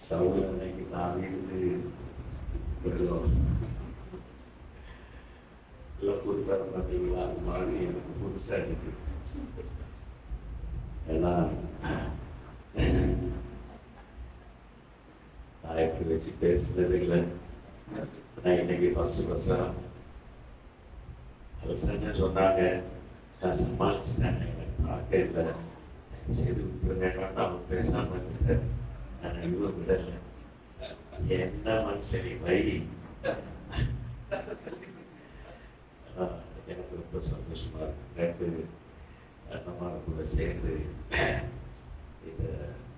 சவுல் அன்னைக்கு தாவீதுக்கு எல்லாம் கொடுத்தாரு பார்த்தீங்களா? அது மாதிரி எனக்கு புதுசாக இருக்கு. ஏன்னா நான் எப்படி வச்சு பேசுறது இல்லை. நான் இன்னைக்கு ஃபஸ்ட்டாக அலெக்சாண்டா சொன்னாங்க, நான் சமாளிச்சுட்டேன். எனக்கு பார்க்க இல்லை, செய்து விட்டுருங்க. அவன் பேசாமல் இருந்துட்டேன். நான் இவ்வளோ விடலை. என்ன மனுஷனி வை. எனக்கு ரொம்ப சந்தோஷமா இருக்கு. நம்ம கூட சேர்ந்து இந்த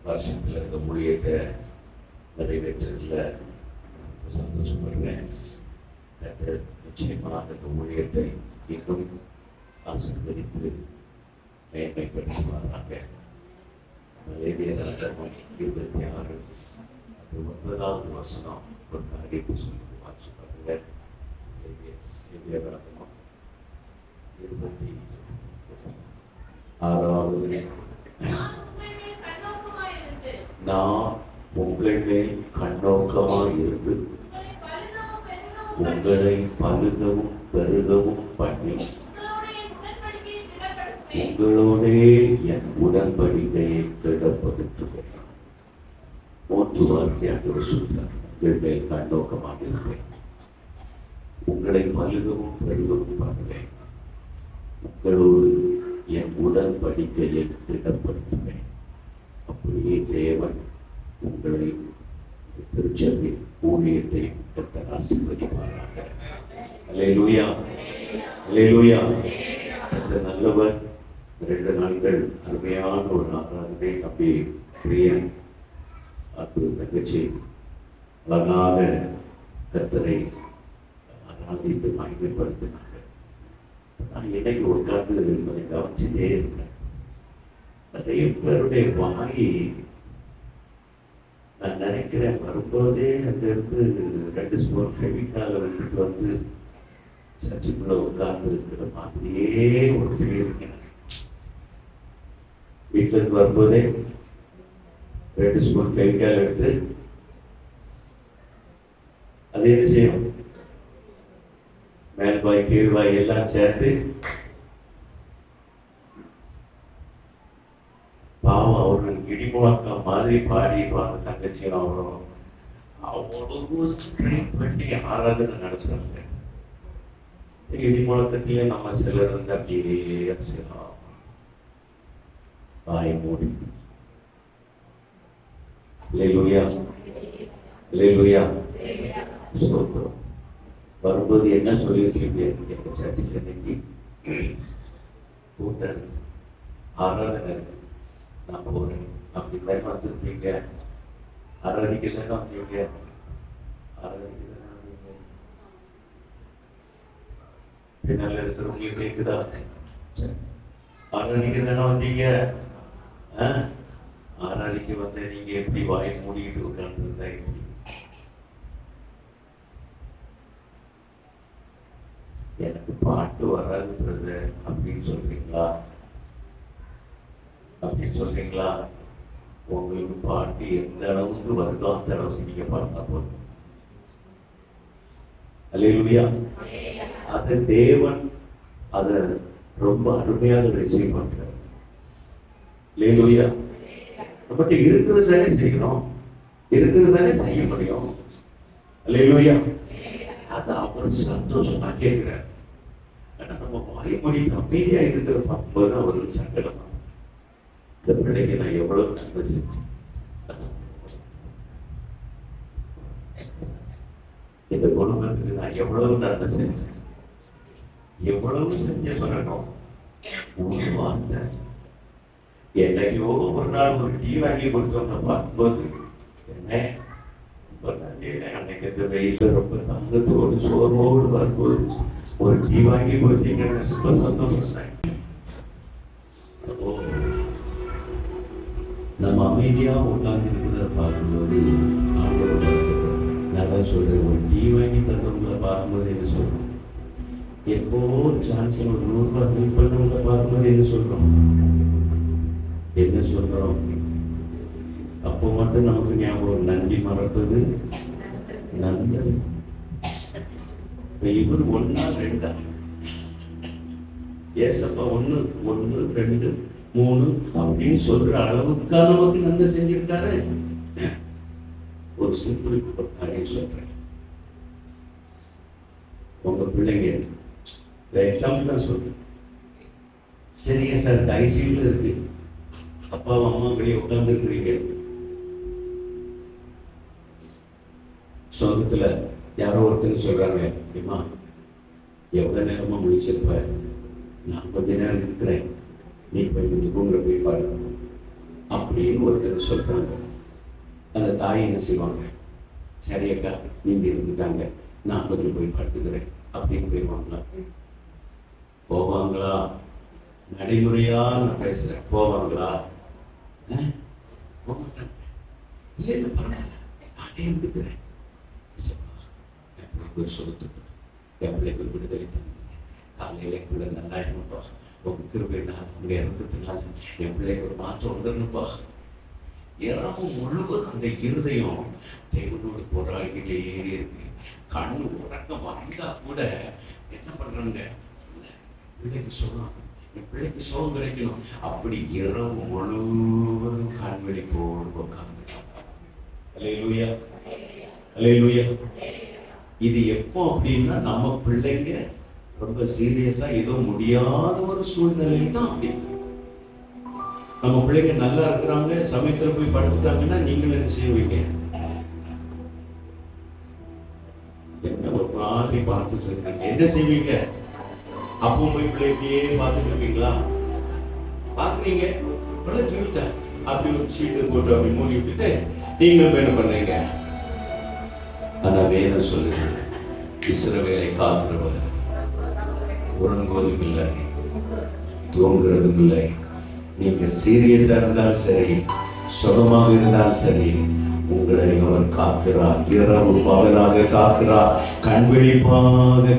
வருஷத்துல இருக்க ஊழியத்தை நிறைவேற்றல சந்தோஷப்படுறேன். நிச்சயமா அந்த ஊழியத்தை இன்னும் ஆசீர்வதித்து மேன்மைப்படுத்துவாங்க. லேவியராகமம் 26 9வது வசனம் ஒரு காரியத்தை சொல்லி வாசிப்பாங்க. லேவியராகமம் 26 நான் உங்கள் மேல் கண்ணோக்கமாய் இருந்து உங்களை பழுகவும் பெருகவும் பண்ணி உங்களோடே என் உடன்படிக்கையை திடப்படுத்துவேன். 3 வார்த்தையாக சொல்றார். உங்கள் மேல் கண்ணோக்கமாக இருப்பேன், உங்களை பழுகவும் பெருகவும் பண்ணுவேன், உங்களோடு என் உடன்படிக்கையை திடப்படுத்துவேன். அப்படியே தேவன் உங்களை திருச்சபை ஊழியத்தை கர்த்தர் ஆசீர்வதிப்பாராக. அல்லேலூயா, அல்லேலூயா. கர்த்தர் நல்லவர். 2 நாட்கள் அருமையான ஒரு ஆராதனை. தம்பி பிரியன் அற்புத தங்கச்சி அழகாக கர்த்தரை ஆராதித்து மகிமைப்படுத்தினாங்க. நான் இன்னைக்கு உட்கார்ந்து இருப்பதை கவனிச்சுட்டே இருந்தேன். நிறைய பேருடைய வாய் நான் நினைக்கிறேன் வரும்போதே அங்கிருந்து 2 ஸ்பூன் ஃபெவிகால விட்டுட்டு வந்து சர்ச்சுக்குள்ள உட்கார்ந்து இருக்கிற மாதிரியே ஒரு ஃபீலிங் எனக்கு. வீட்டில் இருந்து வரும்போதே 2 ஸ்பூன் ஃபெவிகால் எடுத்து அது என்ன செய்யும், மேல்வாய் கீழ்வாய் எல்லாம் சேர்த்து பாவம் அவர்கள் இடிமுழக்கம் மாதிரி பாடிப்பாங்க. தங்கச்சியும் அவரும் அவ்வளவு ஸ்ட்ரெயின் பண்ணி ஆராதனை நடத்துறாங்க. இடிமுழக்கத்திலே நம்ம சிலர் இருந்து அப்படியே செய்யலாம். வாய் மூடி அல்லேலூயா, அல்லேலூயா. ஸ்தோத்திரம். வரும்போது என்ன சொல்லியிருக்கீங்க? எங்க சர்ச்சில் இன்னைக்கு கூட்டம் ஆராதனை நான் போகிறேன் அப்படி தானே வந்துருப்பீங்க. ஆராதிக்க தானே வந்தீங்க, ஆராதிக்க தானே வந்தீங்க. பின்னால் இருக்கிறவங்களுக்கு கேட்குதா? ஆராதிக்க தானே வந்தீங்க. ஆராதிக்க வந்து நீங்க எப்படி வாயை மூடிட்டு உட்கார்ந்துருந்தா எப்படி? எனக்கு பாட்டு வராதுன்றது அப்படின்னு சொல்றீங்களா? அப்படின்னு சொல்றீங்களா? உங்களுக்கு பாட்டு எந்த அளவுக்கு வருதோ அந்த அளவுக்கு நீங்க பாட்டா போதும். அல்லேலூயா. அது தேவன் அத ரொம்ப அருமையாக ரிசீவ் பண்றார். அல்லேலூயா. பட் இருக்கிறது தானே செய்யணும், இருக்கிறது தானே செய்ய முடியும். அல்லேலூயா. அது அவர் சந்தோஷமா கேட்கிறார். ஆனா நம்ம வாய்மொழி அமைதியா இருக்கிறத பார்க்கும்போது அவருக்கு சங்கடமா, இந்த பிள்ளைக்கு நான் எவ்வளவு நன்மை செஞ்சேன், இந்த குடும்பத்துக்கு நான் எவ்வளவு நன்மை செஞ்சேன், எவ்வளவு செஞ்ச சொல்லணும். ஒரு வார்த்தை என்னைக்கோ ஒரு நாள் ஒரு டீ வாங்கி கொடுத்தோம்னா பார்க்கும்போது என்ன அன்னைக்கு இந்த வெயில ரொம்ப தங்கத்தோடு சோர்வோடு வரும்போது ஒரு டீ வாங்கி கொடுத்தீங்கன்னு ரொம்ப சந்தோஷம். நம்ம அமைதியா உட்கார்ந்து இருக்கிறத பார்க்கும்போது ஆண்டோட நான் சொல்றேன், ஒரு டீ வாங்கி தந்தவங்களை பார்க்கும்போது என்ன சொல்றோம்? எப்போ சான்ஸ் ஒரு 100 ரூபாய் ஹெல்ப் பண்ணவங்களை பார்க்கும்போது என்ன சொல்றோம்? என்ன சொல்றோம்? அப்போ மட்டும் நமக்கு ஞாபகம், நன்றி மறப்பது நல்லது. இவர் 1 2 ஏசப்பா 1 1 2 3 அப்படின்னு சொல்ற அளவுக்கா நமக்கு நன்மை செஞ்சிருக்காரு. ஒரு சிம்பிள் காரியம் சொல்றேன். உங்க பிள்ளைங்க எக்ஸாம்பிள் தான் சொல்றேன். சரியா சார், ஐசியூல இருக்கு, அப்பாவும் அம்மா வெளியே உட்கார்ந்து இருக்கிறீங்க. சொந்தத்துல யாரோ ஒருத்தர் சொல்றாங்க, அம்மா எவ்வளவு நேரமா முடிச்சிருப்ப, நான் கொஞ்ச நேரம் இருக்கிறேன், நீ போய் கொஞ்சம் ரூம்ல போய் பாரு அப்படின்னு ஒருத்தர் சொல்றாங்க. அந்த தாய் என்ன செய்வாங்க, சரி அக்கா நீங்க இருந்துட்டாங்க, நான் கொஞ்சம் போய் படுத்துக்கிறேன் அப்படின்னு போயிடுவாங்களா? போவாங்களா? நடைமுறையா நான் பேசுறேன், போவாங்களா? இல்ல இல்ல பரவாயில்ல, நானே இருந்துக்கிறேன், சொல்லுங்க என் பிள்ளைகள் விடுதலை தந்தீங்க, காலையில கூட நல்லா இருப்பா, உங்க கிருபையினால் உங்க இறக்கத்தினால என் பிள்ளைக்கு ஒரு மாற்றம் வந்துருப்பா. இரவு முழுவதும் அந்த இருதயம் தேவனோடு போராடிக்கிட்டே இருக்கு. கண்ணு உறக்கம் வந்தா கூட என்ன பண்றாங்க, பிள்ளைக்கு சொல்லலாம், என் பிள்ளைக்கு சோகம் கிடைக்கணும், அப்படி இரவு முழுவதும் கண்வெளி போடு உட்கார்ந்து. அல்லேலூயா, அல்லேலூயா. இது எப்போ அப்படின்னா, நம்ம பிள்ளைங்க ரொம்ப சீரியஸா ஏதோ முடியாத ஒரு சூழ்நிலையில் தான் அப்படி. நம்ம பிள்ளைங்க நல்லா இருக்கிறாங்க, சமயத்துல போய் படுத்துட்டாங்கன்னா நீங்களும் என்ன செய்வீங்க? என்ன ஒரு மாதிரி பார்த்துட்டு இருக்காங்க, என்ன செய்வீங்க? அப்போ போய் பிள்ளைக்கே பார்த்துட்டு இருப்பீங்களா? பாக்குறீங்க, சொல்லிட்டா அப்படி ஒரு சீட்டு போட்டு அப்படி மூடி விட்டுட்டு நீங்களும் என்ன பண்றீங்க? ஆனா வேதம் சொல்லுது, இஸ்ரவேலை காக்கிறவர் உறங்குவதும் இல்லை, தூங்குறதும் இல்லை. நீங்க சீரியஸா இருந்தாலும் சரி, சுகமாக இருந்தாலும் சரி, உங்களை அவர் காக்கிறார். இரவு பகலாக காக்கிறார், கண்விழிப்பாக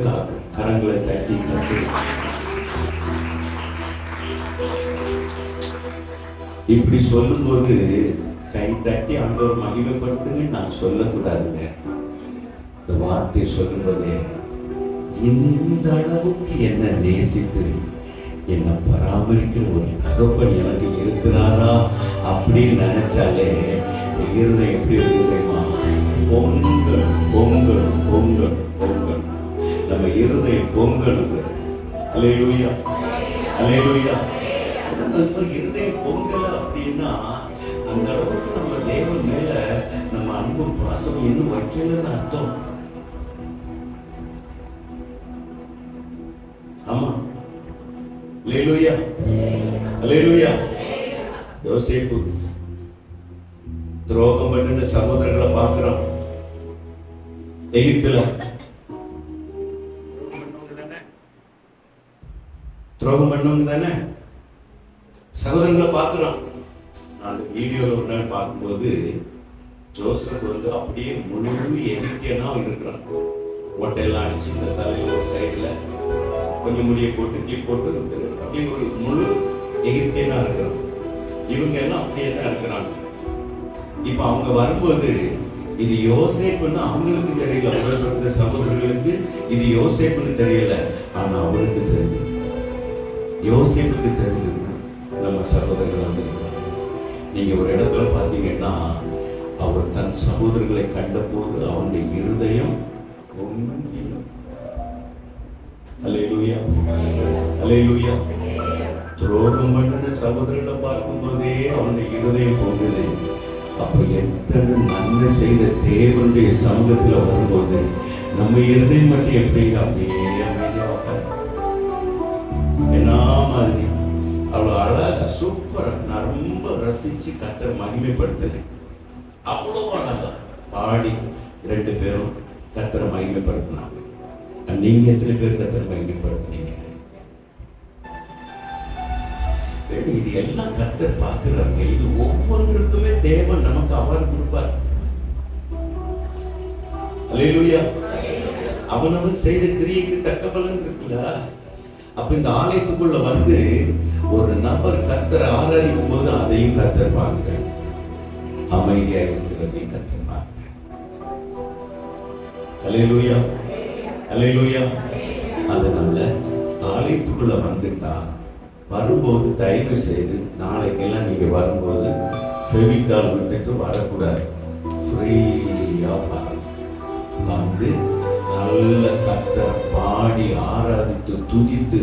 காக்கிறார். கரங்களை தட்டி கட்டு. இப்படி சொல்லும்போது கை தட்டி ஆண்டவர் மகிமைப்படுத்துங்க நான் சொல்லக்கூடாதுங்க. இந்த வார்த்தை சொல்லும்போது இந்த அளவுக்கு என்ன நேசித்து என்னை பராமரிக்கிற ஒரு தகப்பன் எனக்கு இருக்கிறாரா அப்படின்னு நினைச்சாலே இருதயம் எப்படி இருக்குமா? பொங்கல் பொங்கல் பொங்கல் பொங்கல், நம்ம இருதயம் பொங்கல். அல்லேலூயா, அல்லேலூயா. இருதயம் பொங்கல் அப்படின்னா அந்த அளவுக்கு நம்ம தேவன் மேல நம்ம அன்பு பாசம் இன்னும் வைக்கலன்னு அர்த்தம். ஆமா, அல்லேலூயா, அல்லேலூயா. யோசேப்பு துரோகம் பண்ணின சகோதரர்களை பார்க்கிறோம் எகிப்துல. துரோகம் பண்ணவங்க தானே சகோதரர்களை பார்க்கிறோம். நான் வீடியோல ஒரு நாள் பார்க்கும்போது ஜோசப் வந்து அப்படியே முழு எகிப்தியனா இருக்கிறான். ஒட்டையெல்லாம் அடிச்சு இந்த தலையில ஒரு சைடுல கொஞ்சம் முடியை போட்டு டீ போட்டு அப்படியே ஒரு முழு எகிப்தியனா இருக்கிறான். இவங்க எல்லாம் அப்படியே தான் இருக்கிறாங்க. இப்ப அவங்க வரும்போது இது யோசேப்புன்னு அவங்களுக்கு தெரியல, அவர்களுக்கு சகோதரர்களுக்கு இது யோசேப்புன்னு தெரியல. ஆனா அவருக்கு தெரிஞ்சது, யோசேப்புக்கு தெரிஞ்சது நம்ம சகோதரர்கள் வந்திருக்கிறாங்க. நீங்க ஒரு இடத்துல பாத்தீங்கன்னா அவர் தன் சகோதரர்களை கண்ட போது அவனுடைய இருதயம் அல்லேலூயா, அல்லேலூயா. துரோகம் பண்ணின சகோதரர்களை பார்க்கும் போதே அவனுடைய இருதயம் போகுது. அப்ப எத்தனை நன்மை செய்த தேவனுடைய சமூகத்துல வரும்போது நம்ம இருதயம் மட்டும் எப்படிங்க அப்படியே என்ன மாதிரி அவ்வளவு அழகா சூப்பரா நான் ரொம்ப ரசிச்சு கர்த்தரை மகிமைப்படுத்தினேன். அவ்வளவு அழகா பாடி 2 பேரும் கர்த்தரை மகிமைப்படுத்தினாங்க. நீங்க எத்தனை பேர் கர்த்தரை மகிமைப்படுத்தினீங்க? இது எல்லாம் கர்த்தர் பார்க்கிறாங்க. இது ஒவ்வொன்றுக்குமே தேவன் நமக்கு அவார்டு கொடுப்பார். அல்லேலூயா. அவனவன் செய்த கிரியைக்கு தக்க பலன் இருக்குல்ல. அப்ப இந்த ஆலயத்துக்குள்ள வந்து ஒரு நபர் கர்த்தரை ஆராதிக்கும் போது அதையும் கர்த்தர் பார்க்கிறார். அமைதியா இருக்கிறதை கற்று பார்க்கிறேன். அல்லேலூயா, அல்லேலூயா. அதனால ஆலயத்துக்குள்ள வந்துட்டா வரும்போது தயவு செய்து நாளைக்கெல்லாம் நீங்க வரும்போது ஃபெவிகால் விட்டுட்டு வரக்கூடாது. ஃப்ரீயா வந்து நல்ல கர்த்தரை பாடி ஆராதித்து துதித்து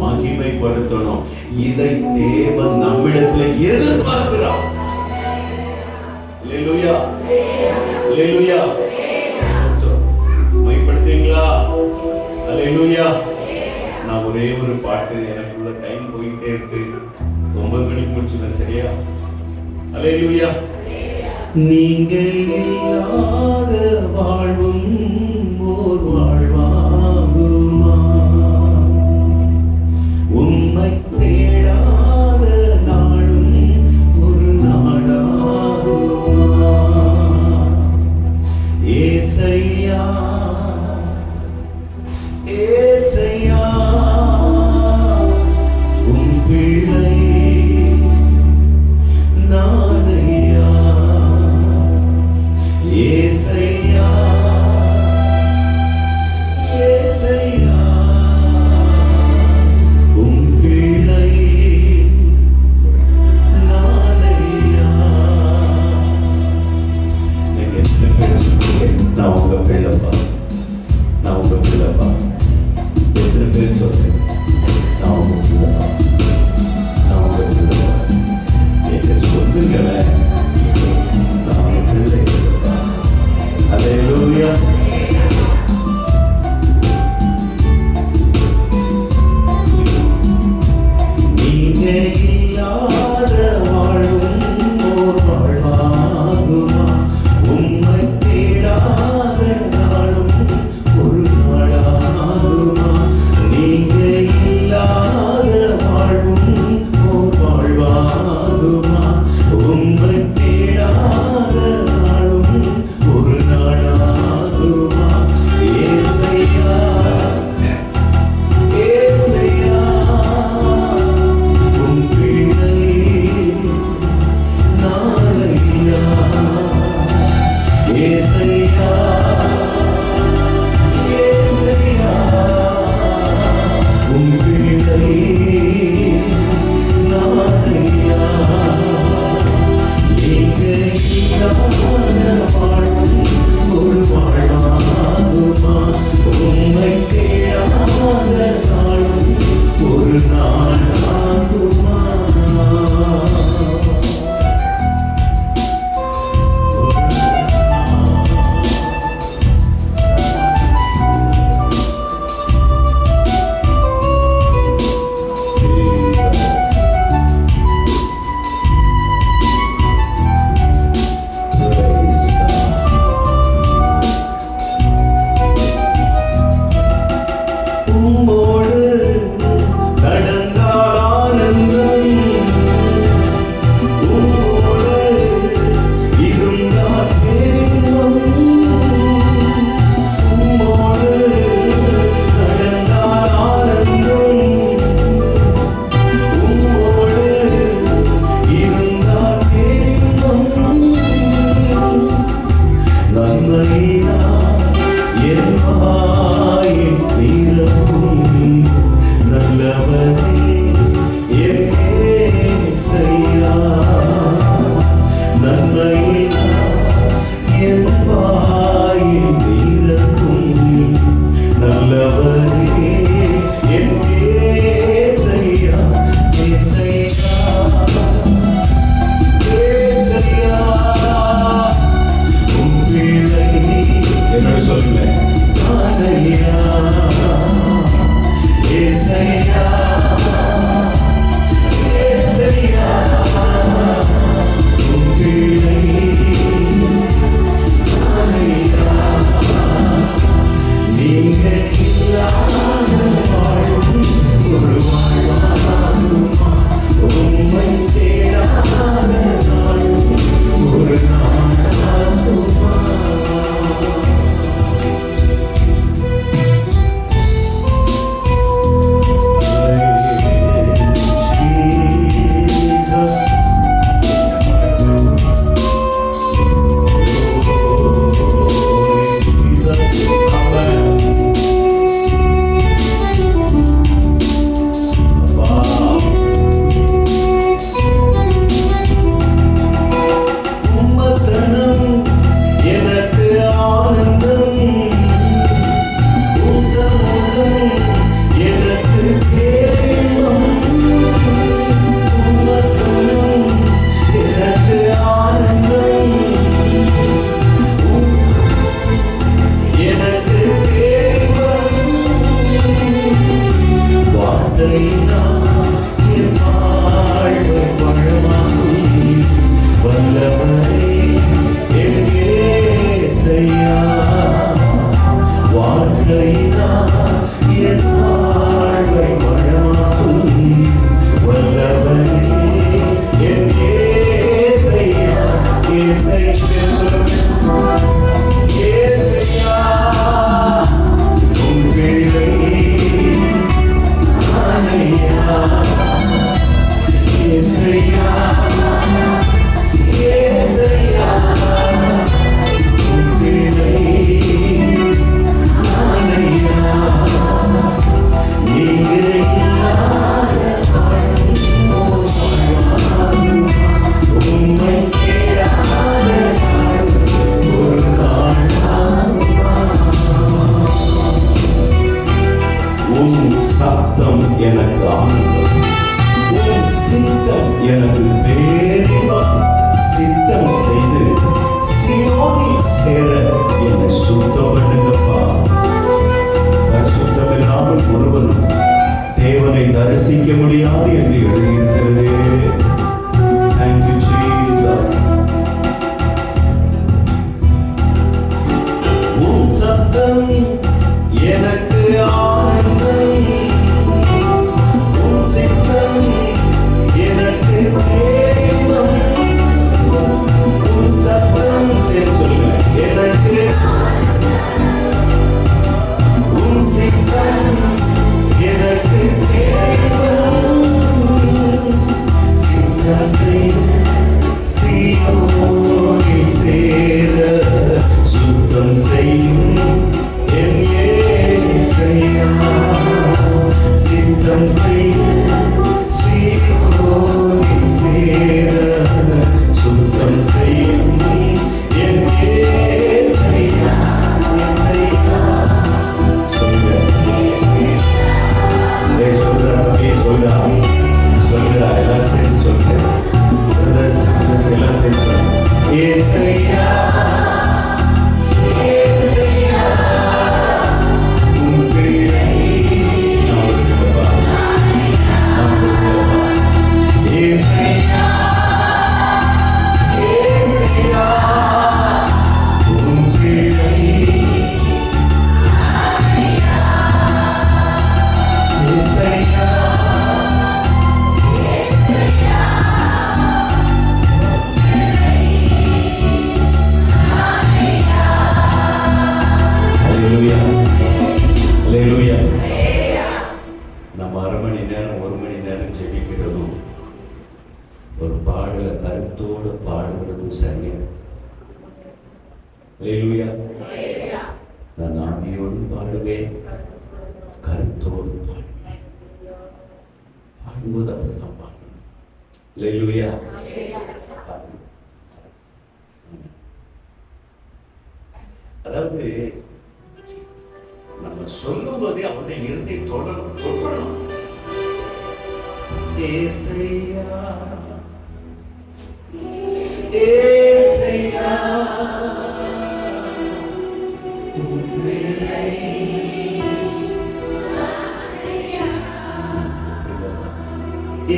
மகிமைப்படுத்தணும். இதை தேவன் நம்மிடத்துல எதிர்பார்க்கிறார். அல்லேலூயா, அல்லேலூயா. மகிமைப்படுத்துவீங்களா? அல்லேலூயா. நான் ஒரே ஒரு பாட்டு, எனக்குள்ள டைம் போயிட்டே இருக்கு. 9 மணிக்கு முடிச்சுங்க, சரியா? அல்லேலூயா. நீங்க இல்லாத வாழ்வும் ஓர் வாழ்வாகுமா? உம்மை தேடாத நாளும் ஒரு நாடாகுமா? ஏசையா, ஏசையா, உம் பிள்ளை நானையா. ஏசையா, ஏசையா, உம் பிள்ளை நானையா. நீங்க எத்தனை பேர் சொல்றீங்க நான் உங்க பிள்ளைப்பா, நான் உங்க பிள்ளைப்பா? எத்தனை பேர் சொல்றீங்க நான் உங்க பிள்ளைப்பா, நான் உங்க பிள்ளைப்பா? என்ன சொல்லுங்களேன், நான் உங்க பிள்ளை. அல்லேலூயா. நீங்க இல்லாத வாழும் ஓர் வாழ்வாகுமா? உம்மை தேடாத நாளும் ஒரு நாளாகுமா? நீங்க இல்லாத வாழ்வும் ஓர் வாழ்வாகுமா? உம்மை தேடாத நாளும் ஒரு நாளாகுமா? ஏசையா, ஏசையா, உம் சத்தம் எனக்கு ஆனந்தம், உன் சித்தம் எனக்கு பேரின்பம். சித்தம் செய்து சீயோனில் சேர என்னை சுத்தம் பண்ணுங்கப்பா. சுத்தம் இல்லாமல் ஒருவரும் தேவனை தரிசிக்க முடியாது என்று எழுதியிருக்கிறது. Thank you, Jesus. உன் சத்தம் எனக்கு ஆனந்தம், உன் சித்தம் எனக்கு பேரின்பம். உன் சத்தம் சேர்த்து சொல்லுங்க, எனக்கு உன் சித்தம் எனக்கு பேரின்பம். சித்தம் சீயோனில் சேர சுத்தம் செய்யும் என் இயேசையா. சித்தம் செய்யும் சீயோனில் சேர சுத்தம் செய்யும் என் இயேசையா. இயேசையா சொல்லுங்க, சொல்லுங்க, எல்லாரும் சேர்ந்து சொல்லுங்க. எல்லாம் சேர்ந்து சொல்லுங்க. இயேசையா, இயேசையா, உன் பிள்ளை நான் ஒருத்தப்பா, நான் ஒருத்தப்பா. இயேசையா, இயேசையா, உன் பிள்ளை இயேசையா. நம்ம அரை மணி நேரம் 1 மணி நேரம் ஜெபிக்கிறதும் ஒரு பாடலை கருத்தோடு பாடுகிறதும் சரியா? நான் ஆவியோடு பாடுவேன், கருத்தோடு பாடுவேன். பாடுவது அப்படிதான் பாடணும். அல்லேலூயா. அதாவது நம்ம சொல்லும் போதே அவனை இறுதி தொடரணும். ஏசையா, ஏசையா,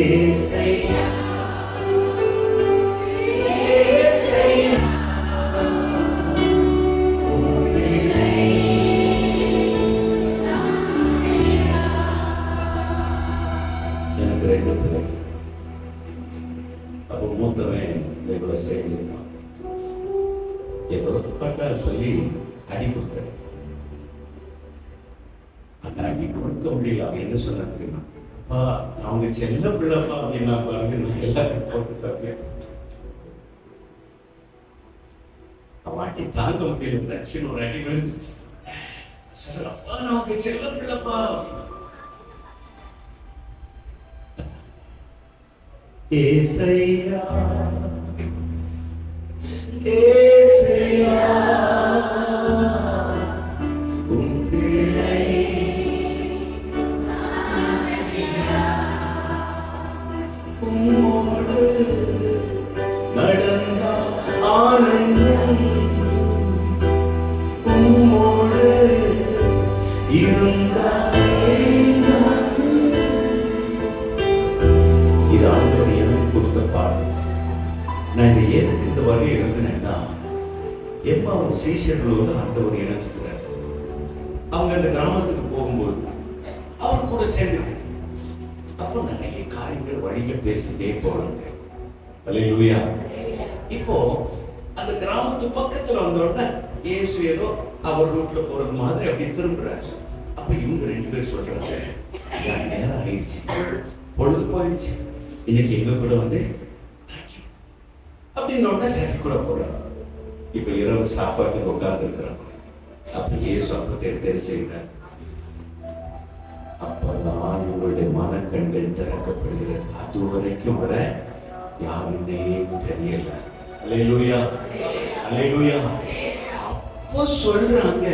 ஏசையா, சொல்லி அடி கொடுத்த அந்த அடி கொடுக்க முடியல. அவன் என்ன சொன்ன தெரியுமா? அவங்க செல்ல பிள்ளைப்பா அப்படின்னா பாருங்க, நான் எல்லாத்தையும் போட்டு வாட்டி தாங்க முடியல. பிரச்சனை ஒரு அடி விழுந்துச்சு. சார் அப்பா நான் அவங்க செல்ல பிள்ளைப்பா. ஏசையா, ஏசையா, உன் பிள்ளை உம்மோடு நடந்த ஆனந்தம், உம்மோடு இருந்த இது ஆண்டவர் எனக்கு கொடுத்த பாட்டு. நான் இதை எதுக்கு இந்த வகையை எழுதுனேன்னா, எப்ப அவங்க சீஷர்களோடு ஆண்டவர் இணைச்சிக்கிறார். அவங்க அந்த கிராமத்துக்கு போகும்போது அவர் கூட சேர்ந்து அப்போ நிறைய காரியங்கள் வழியில பேசிட்டே போறாங்க. அல்லேலூயா. இப்போ அந்த கிராமத்து பக்கத்துல வந்த உடனே இயேசு ஏதோ அவர் ரூட்ல போறது மாதிரி அப்படி திரும்புறாரு. அப்ப இவங்க 2 பேர் சொல்றாங்க, நேரம் ஆயிடுச்சு, பொழுது போயிடுச்சு, இன்னைக்கு எங்க கூட வந்து அப்படின்னு சரி கூட போறாங்க. இப்ப இரவு சாப்பாட்டுக்கு உட்கார்ந்து இருக்கிறாங்க. அப்ப இயேசு அப்பத்தை எடுத்து செய்கிறார். அப்பதான் இவங்களுடைய மனக்கண்கள் திறக்கப்படுகிறது. அது வரைக்கும் வர யாருன்னே தெரியல. அல்லேலூயா, அல்லேலூயா. அப்போ சொல்றாங்க,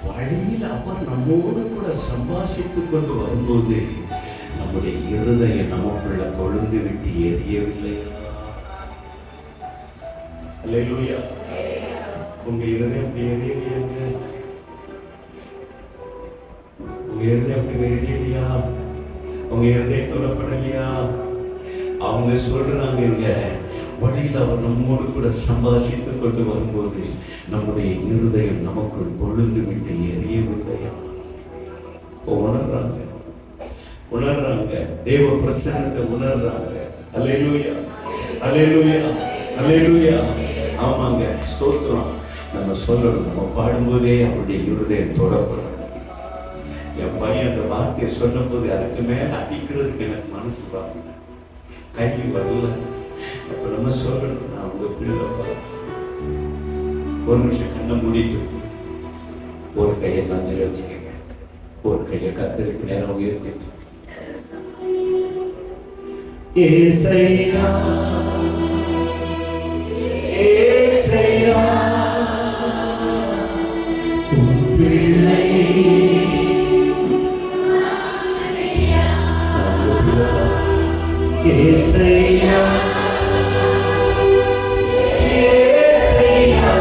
வழியில் அவர் நம்மோடு கூட சம்பாஷித்துக் கொண்டு வரும்போது நம்முடைய இருதயம் நமக்குள்ள கொழுந்து விட்டு எரியவில்லையா? அல்லேலூயா. உங்க இருதயம் அப்படி எரியலையாங்க? உங்க இருதயம் அப்படி எரியலையா? உங்க இருதயம் தொடப்படலையா? அவங்க சொல்றாங்க, வழியில் அவர் நம்மோடு கூட சம்பாஷித்துக் கொண்டு வரும்போது நம்முடைய இருதயம் நமக்குள் கொழுந்து விட்டு எரியவில்லையா? உணர்றாங்க, உணர்றாங்க, தேவ பிரசன்னத்தை உணர்றாங்க. அல்லேலூயா, அல்லேலூயா, அல்லேலூயா. ஆமாங்க, ஸ்தோத்திரம். நம்ம சொல்லணும், நம்ம பாடும்போதே அவருடைய இருதயம் தொடப்படும். என் பையன் அந்த வார்த்தையை சொல்லும் போது அதுக்கு மேல அடிக்கிறதுக்கு எனக்கு மனசு வரல, கை வரல. அப்ப நம்ம சொல்லணும், நான் உங்க பிள்ளைப்பா. ஒரு நிமிஷம் கண்ணை மூடிட்டு ஒரு கையை நஞ்சல் வச்சுக்கங்க, ஒரு கையை கத்தருக்கு நேரம் உயர்த்திட்டு, ஏசையா ஏசையா உன் பிள்ளை ஏசையா ஏசையா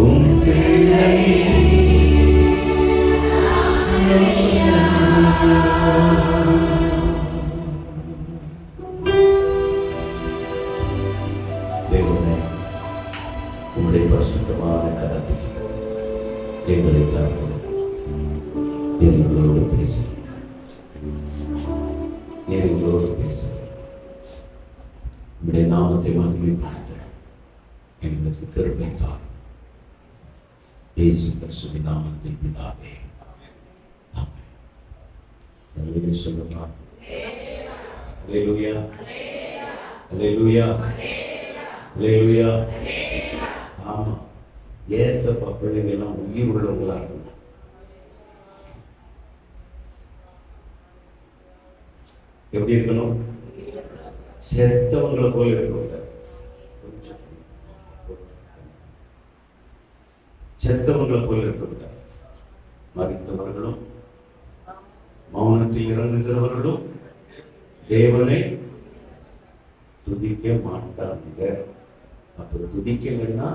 உன் பிள்ளை. தேவனே, உங்களுடைய பரிசுத்தமான கரத்தில் எங்களை தாக்கும், எங்களோடு பேச, எங்களோடு பேச, உங்களுடைய நாமத்தை மகிமைப்படுத்த எங்களுக்கு கிருபை தாரும். இயேசு கிறிஸ்துவின் நாமத்தில் பிதாவே, ஆமென். சொல்லுமா, அல்லேலூயா, அல்லேலூயா, அல்லேலூயா. ஆமா, ஏசப்பா பிள்ளைங்க எல்லாம் உயிர் உள்ளவங்களா இருக்கணும். எப்படி இருக்கணும்? செத்தவங்களை போல இருக்கணும். செத்தவங்களை போல இருக்கக்கூடாது. மரித்தவர்களும் மௌனத்தில் இறங்குகிறவர்களும் தேவனை துதிக்க மாட்டாங்க. அப்ப துதிக்கலைன்னா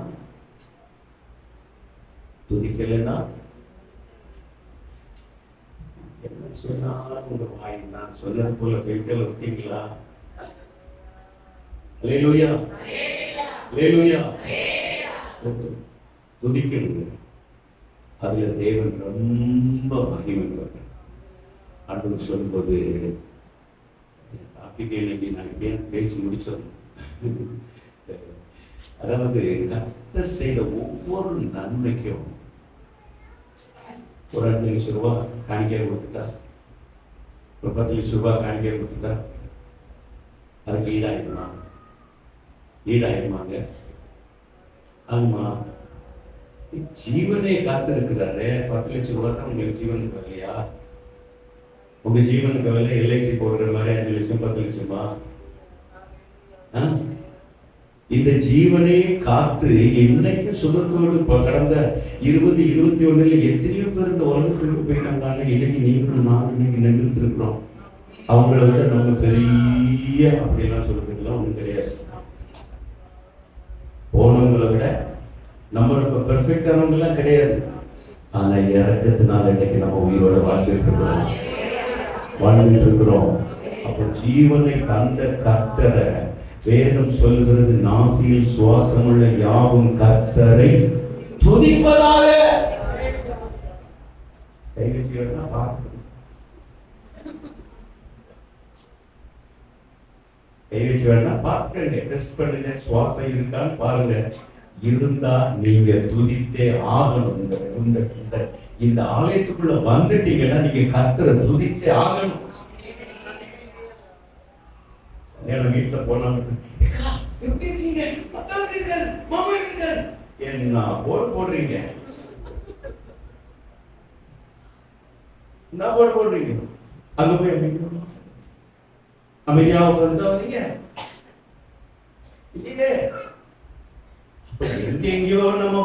என்ன சொன்னாலும் உங்க வாய் நான் சொன்னது போல பெண்கள் விட்டீங்களா? அல்லேலூயா, அல்லேலூயா. துதிக்கணுங்க. அதுல தேவன் ரொம்ப மகிமைப்படுறார். ஆண்டவர் சொல்லும்போது இன்னைக்கு நான் இப்படியே பேசி முடிச்சிடணும். அதாவது கர்த்தர் செய்த ஒவ்வொரு நன்மைக்கும் ஒரு 5 லட்சம் ரூபாய் காணிக்கை கொடுத்துட்டா, ஒரு 10 லட்சம் ரூபாய் காணிக்கை கொடுத்துட்டா, அதுக்கு ஈடாயிருமாங்க? ஆமா, ஜீவனை காத்திருக்கிறாரு. 10 லட்சம் ரூபாய் தான் உங்களுக்கு ஜீவனுக்கு வரலையா? உங்க ஜீவனுக்கு வரல எல்ஐசி போடுற மாதிரி 5 லட்சம் 10 லட்சமா? இந்த ஜீவனே காத்து இன்னைக்கும் சுகத்தோடு கடந்த 2021 எத்தனையோ பேர் இந்த உலகத்திற்கு போயிட்டாங்க. இன்னைக்கு நீங்களும் நான் இன்னைக்கு நின்றுட்டு இருக்கிறோம். அவங்கள விட நம்ம பெரிய அப்படிலாம் சொல்றதுலாம் ஒன்றும் கிடையாது. போனவங்களை விட நம்ம இப்ப பெர்ஃபெக்டானவங்கலாம் கிடையாது. ஆனா இறக்கத்தினால இன்னைக்கு நம்ம உயிரோட வாழ்ந்துட்டு இருக்கிறோம். அப்போ ஜீவனை தந்த கர்த்தரை வேதம் சொல்கிறது, நாசியில் சுவாசமுள்ள யாவும் கர்த்தரை துதிப்பதாக. சுவாசம் இருக்கான்னு பாருங்க. இருந்தா நீங்க துதித்தே ஆகணும். இந்த ஆலயத்துக்குள்ள வந்துட்டீங்கன்னா நீங்க கர்த்தரை துதிச்சே ஆகணும். என் வீட்டுல போனாங்க, எப்படி இருக்கீங்க, அத்தா இருக்கீங்க, மாமா இருக்கீங்க, என்ன போடுறீங்க, என்ன போடுறீங்க, அங்க போய் அமைதியா உட்கார்ந்து வரீங்க இல்லையே. எங்கெங்கயோ நம்ம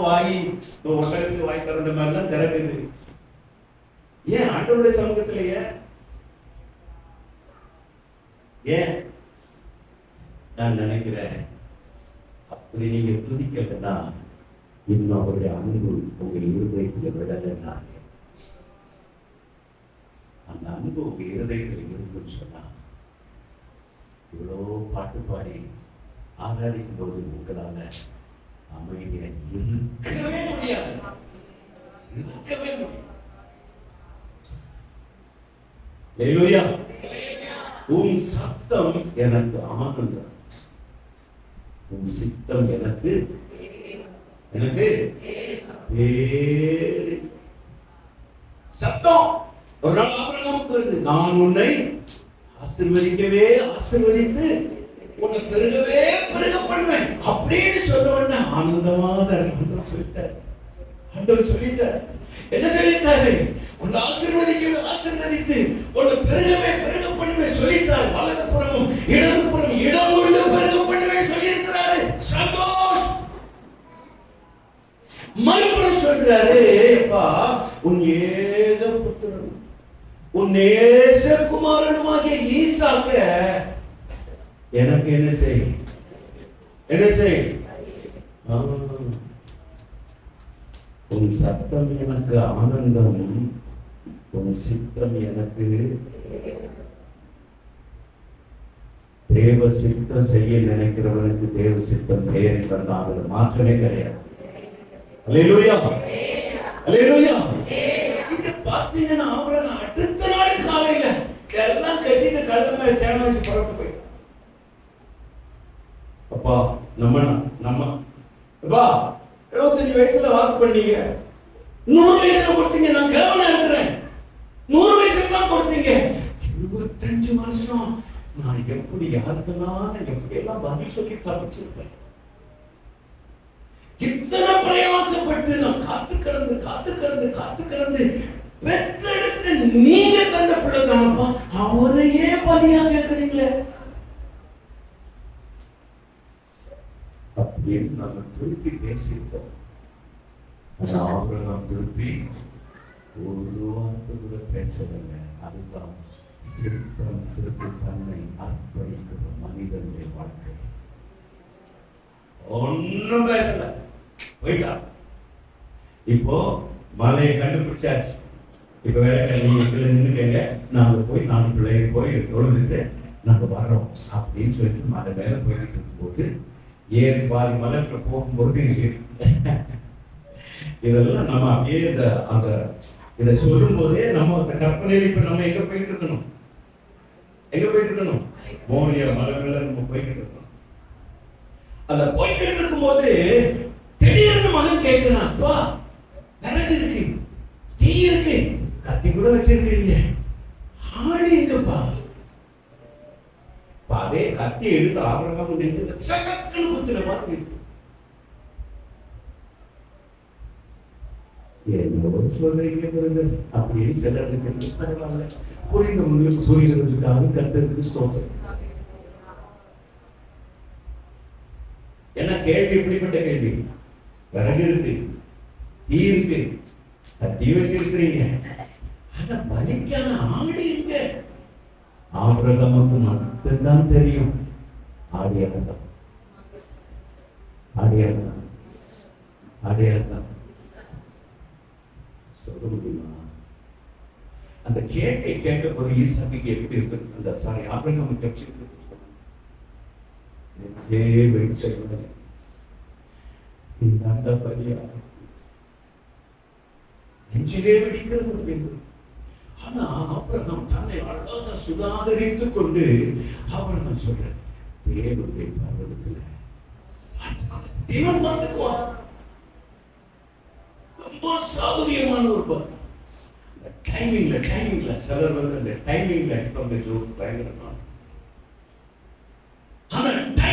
உலகத்துக்கு வாய் திறந்த மாதிரிலாம் திறக்குது. ஏன் ஆண்டவருடைய சமூகத்திலேயே ஏன் நான் நினைக்கிறேன், அப்படி நீங்க துதிக்கலன்னா இன்னும் அவருடைய அன்பு உங்க இருதயத்தில் விடலைன்னா, அந்த அன்பு உங்க இருதயத்தில் இருக்குன்னு சொன்னா இவ்வளோ பாட்டு பாடி ஆராதிக்கும் போது உங்களால அமைதியா இருக்கவே முடியாது, இருக்கவே முடியாது. அல்லேலூயா. உன் சத்தம் எனக்கு ஆனந்தம், உன் சித்தம் எனக்கு சத்தம். ஒரு நாள் ஆபிரகாமுக்கு வருது, நான் உன்னை ஆசீர்வதிக்கவே ஆசீர்வதித்து உன்னை பெருகவே பெருக பண்ணுவேன் அப்படின்னு சொல்லுவேன். ஆனந்தமாக ஆண்டவர் சொல்லிட்டார். என்ன சொல்லிட்டாரு? உன்னை ஆசீர்வதிக்கவே ஆசீர்வதித்து உன்னை பெருகவே பெருக பண்ணுவேன் சொல்லிட்டார். வலதுபுறமும் இடதுபுறம் இடம் கொண்டு பெருக பண்ணுவேன் சொல்லியிருக்கிறாரு. சந்தோஷ். மறுபடியும் சொல்றாரு, அப்பா உன் ஏக புத்திரன் உன் நேசகுமாரனுமாகிய ஈசாக்க எனக்கு என்ன செய், என்ன செய். உன் சத்தம் எனக்கு ஆனந்தம், உன் சித்தம் எனக்கு. தேவ சித்தம் செய்ய நினைக்கிறவனுக்கு தேவ சித்தம் பெயர் என்பது அதுல மாற்றமே கிடையாது. அல்லேலூயா, அல்லேலூயா. இங்க பாத்தீங்கன்னா ஆபிரகாம் அடுத்த நாள் காலையில எல்லாம் கட்டிட்டு கழுதை சேனை வச்சு புறப்பட்டு போய், அப்பா நம்ம அப்பா 75 வயசுல வாக்கு பண்ணீங்க, 100 வயசுல கொடுத்தீங்க, நான் கிழவனா இருக்கிறேன், 100 வயசுல தான் கொடுத்தீங்க, 25 வருஷம் நான் எப்படி யாருக்கெல்லாம் எப்படி எல்லாம் பதில் சொல்லி தப்பிச்சிருப்பேன். இத்தனை பிரயாசப்பட்டு நான் காத்து கிடந்து பெற்றெடுத்து நீங்க தந்த பிள்ளை தானப்பா, அவனையே பலியா கேட்கிறீங்களே அப்படின்னு நம்ம திருப்பி பேசிட்டோம். ஆபிரகாம் திருப்பி ஒரு வார்த்தை கூட பேசவில்லை. அதுதான் சித்தம் திருப்பி தன்னை அர்ப்பணிக்கிற மனிதனுடைய வாழ்க்கை. ஒன்னும் பேசல, போயிட்டா. இப்போ மலையை கண்டுபிடிச்சாச்சு. இப்ப வேற நீங்க நின்றுக்கங்க, நாங்க போய் 4 பிள்ளைய போய் தொழுதுட்டு நாங்க வர்றோம் அப்படின்னு சொல்லிட்டு மலை மேல போயிட்டு இருக்கும்போது ஏறி பாதி மலைக்கு போகும்போது இதெல்லாம் நம்ம அப்படியே அந்த இதை சொல்லும் போதே நம்ம அந்த கற்பனையில இப்ப நம்ம எங்க போயிட்டு இருக்கணும், மோனியா மலை மேல நம்ம போய்கிட்டு இருக்கணும். அந்த போய்கிட்டு இருக்கும் போது திடீர்னு மகன் கேட்கிறான், அப்பா விறகு இருக்கு, தீ இருக்கு, கத்தி கூட வச்சிருக்கீங்க, ஆடு எங்கப்பா? அதே கத்தி எடுத்து ஆபிரகாம் குத்துற மாதிரி இருக்கு. என்னோட சொல்றீங்க அப்படின்னு சிலருக்கு பரவாயில்ல, புரிந்த உங்களுக்கு புரிகிறதுக்காக கர்த்தருக்கு ஸ்தோத்திரம். என்ன கேள்வி, இப்படிப்பட்ட கேள்வி. விறகு இருக்கு, தீ இருக்கு, தீ வச்சிருக்கிறீங்க, ஆனா பலிக்கான ஆடு இருக்கு. ஆபிரகாமுக்கு மட்டும்தான் தெரியும் ஆடியாகத்தான் சொல்ல முடியுமா? அந்த கேட்டை கேட்ட போது ஈசாக்கு எப்படி இருக்கு, அந்த சாரி ஆபிரகாமுக்கு எப்படி இருக்கு? நெஞ்சிலே வெடிக்கிறது. ஆனா ஆபிரகாம் தன்னை அழகாக சுதாகரித்துக் கொண்டு ஆபிரகாம் சொல்ற, தேவனுடைய பார்வையில தேவன் பார்த்துக்குவார். ரொம்ப சாதுரியமான ஒரு டைமிங்ல சிலர் வந்து அந்த டைமிங்ல பயங்கரமான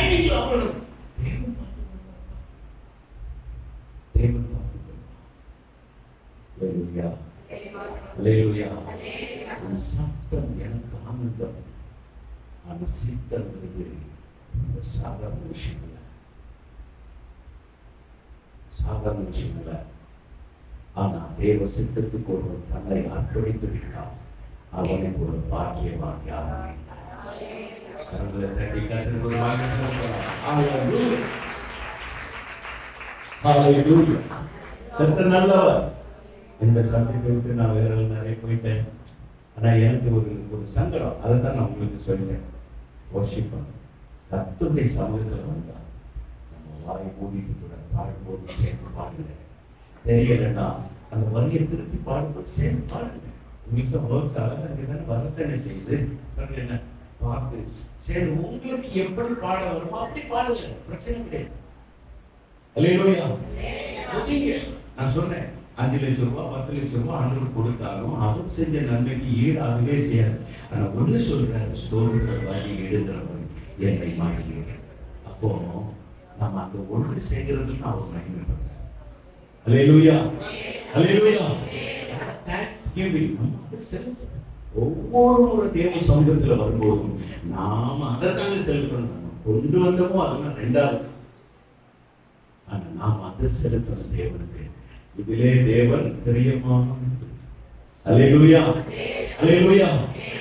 டைமிங்ல அவர்கள் தேவன் பார்த்துக்கொள்வார். தேவன் பார்த்துக்கொள்வார். அல்லேலூயா, அல்லேலூயா. அந்த சத்தம் எனக்கு ஆனந்தம். அந்த சித்தங்கிறது சாதாரண விஷயம் இல்லை, சாதாரண விஷயம் இல்லை. ஆனா தேவ சித்தத்துக்கு ஒருவன் தன்னை அர்ப்பணித்து விட்டான், அவனை ஒரு பாக்கியவான் யாரும் இல்லை. கரங்களை தட்டி கர்த்தருக்கு ஒரு வாக்கு சொல்லுங்க. ஹalleluya, ஹalleluya. கர்த்தர் நல்லவர். இந்த சத்தியத்தை நான் வேற நிறைய போயிட்டேன். ஆனா எனக்கு ஒரு சங்கடம், அதை தான் நான் உங்களுக்கு சொல்லிட்டேன். வர்ஷிப் கர்த்தருடைய சமூகத்தில் வந்தா நம்ம வாய் மூடிட்டு கூட பாடும்போது சேர்ந்து பாடுங்க. தெரியலன்னா அந்த வரியை திருப்பி பாடும்போது சேர்ந்து பாடுங்க. மிக வேர்ஸ் அழகாக வரத்தனை செய்து என்ன பார்த்து சரி உங்களுக்கு எப்படி பாட வருமோ அப்படி பாடுங்க, பிரச்சனை கிடையாது. அல்லேலூயா. நான் சொன்னேன் 5 லட்சம் ரூபாய் 10 லட்சம் ரூபாய் ஆண்டவர் கொடுத்தாலும் அவர் செஞ்ச நன்மைக்கு ஈடு ஆகவே செய்யாது. ஆனா ஒண்ணு சொல்றாரு, ஸ்தோத்திர வாரி எழுதுறவன் என்னை மாட்டேங்க. அப்போ நம்ம அந்த ஒன்று செய்கிறதுக்கு அவர் மகிமை பண்றார். அல்லேலூயா, அல்லேலூயா. தேங்க்ஸ் கிவிங் நமக்கு செலுத்தணும். ஒவ்வொரு முறை தேவ சமூகத்துல வரும்போதும் நாம அதைத்தாங்க செலுத்தணும். கொண்டு வந்தோமோ அதெல்லாம் ரெண்டாவது. ஆனா நாம் அதை செலுத்தணும் தேவனுக்கு. இதிலே தேவன் பிரியமான. அல்லேலூயா, அல்லேலூயா.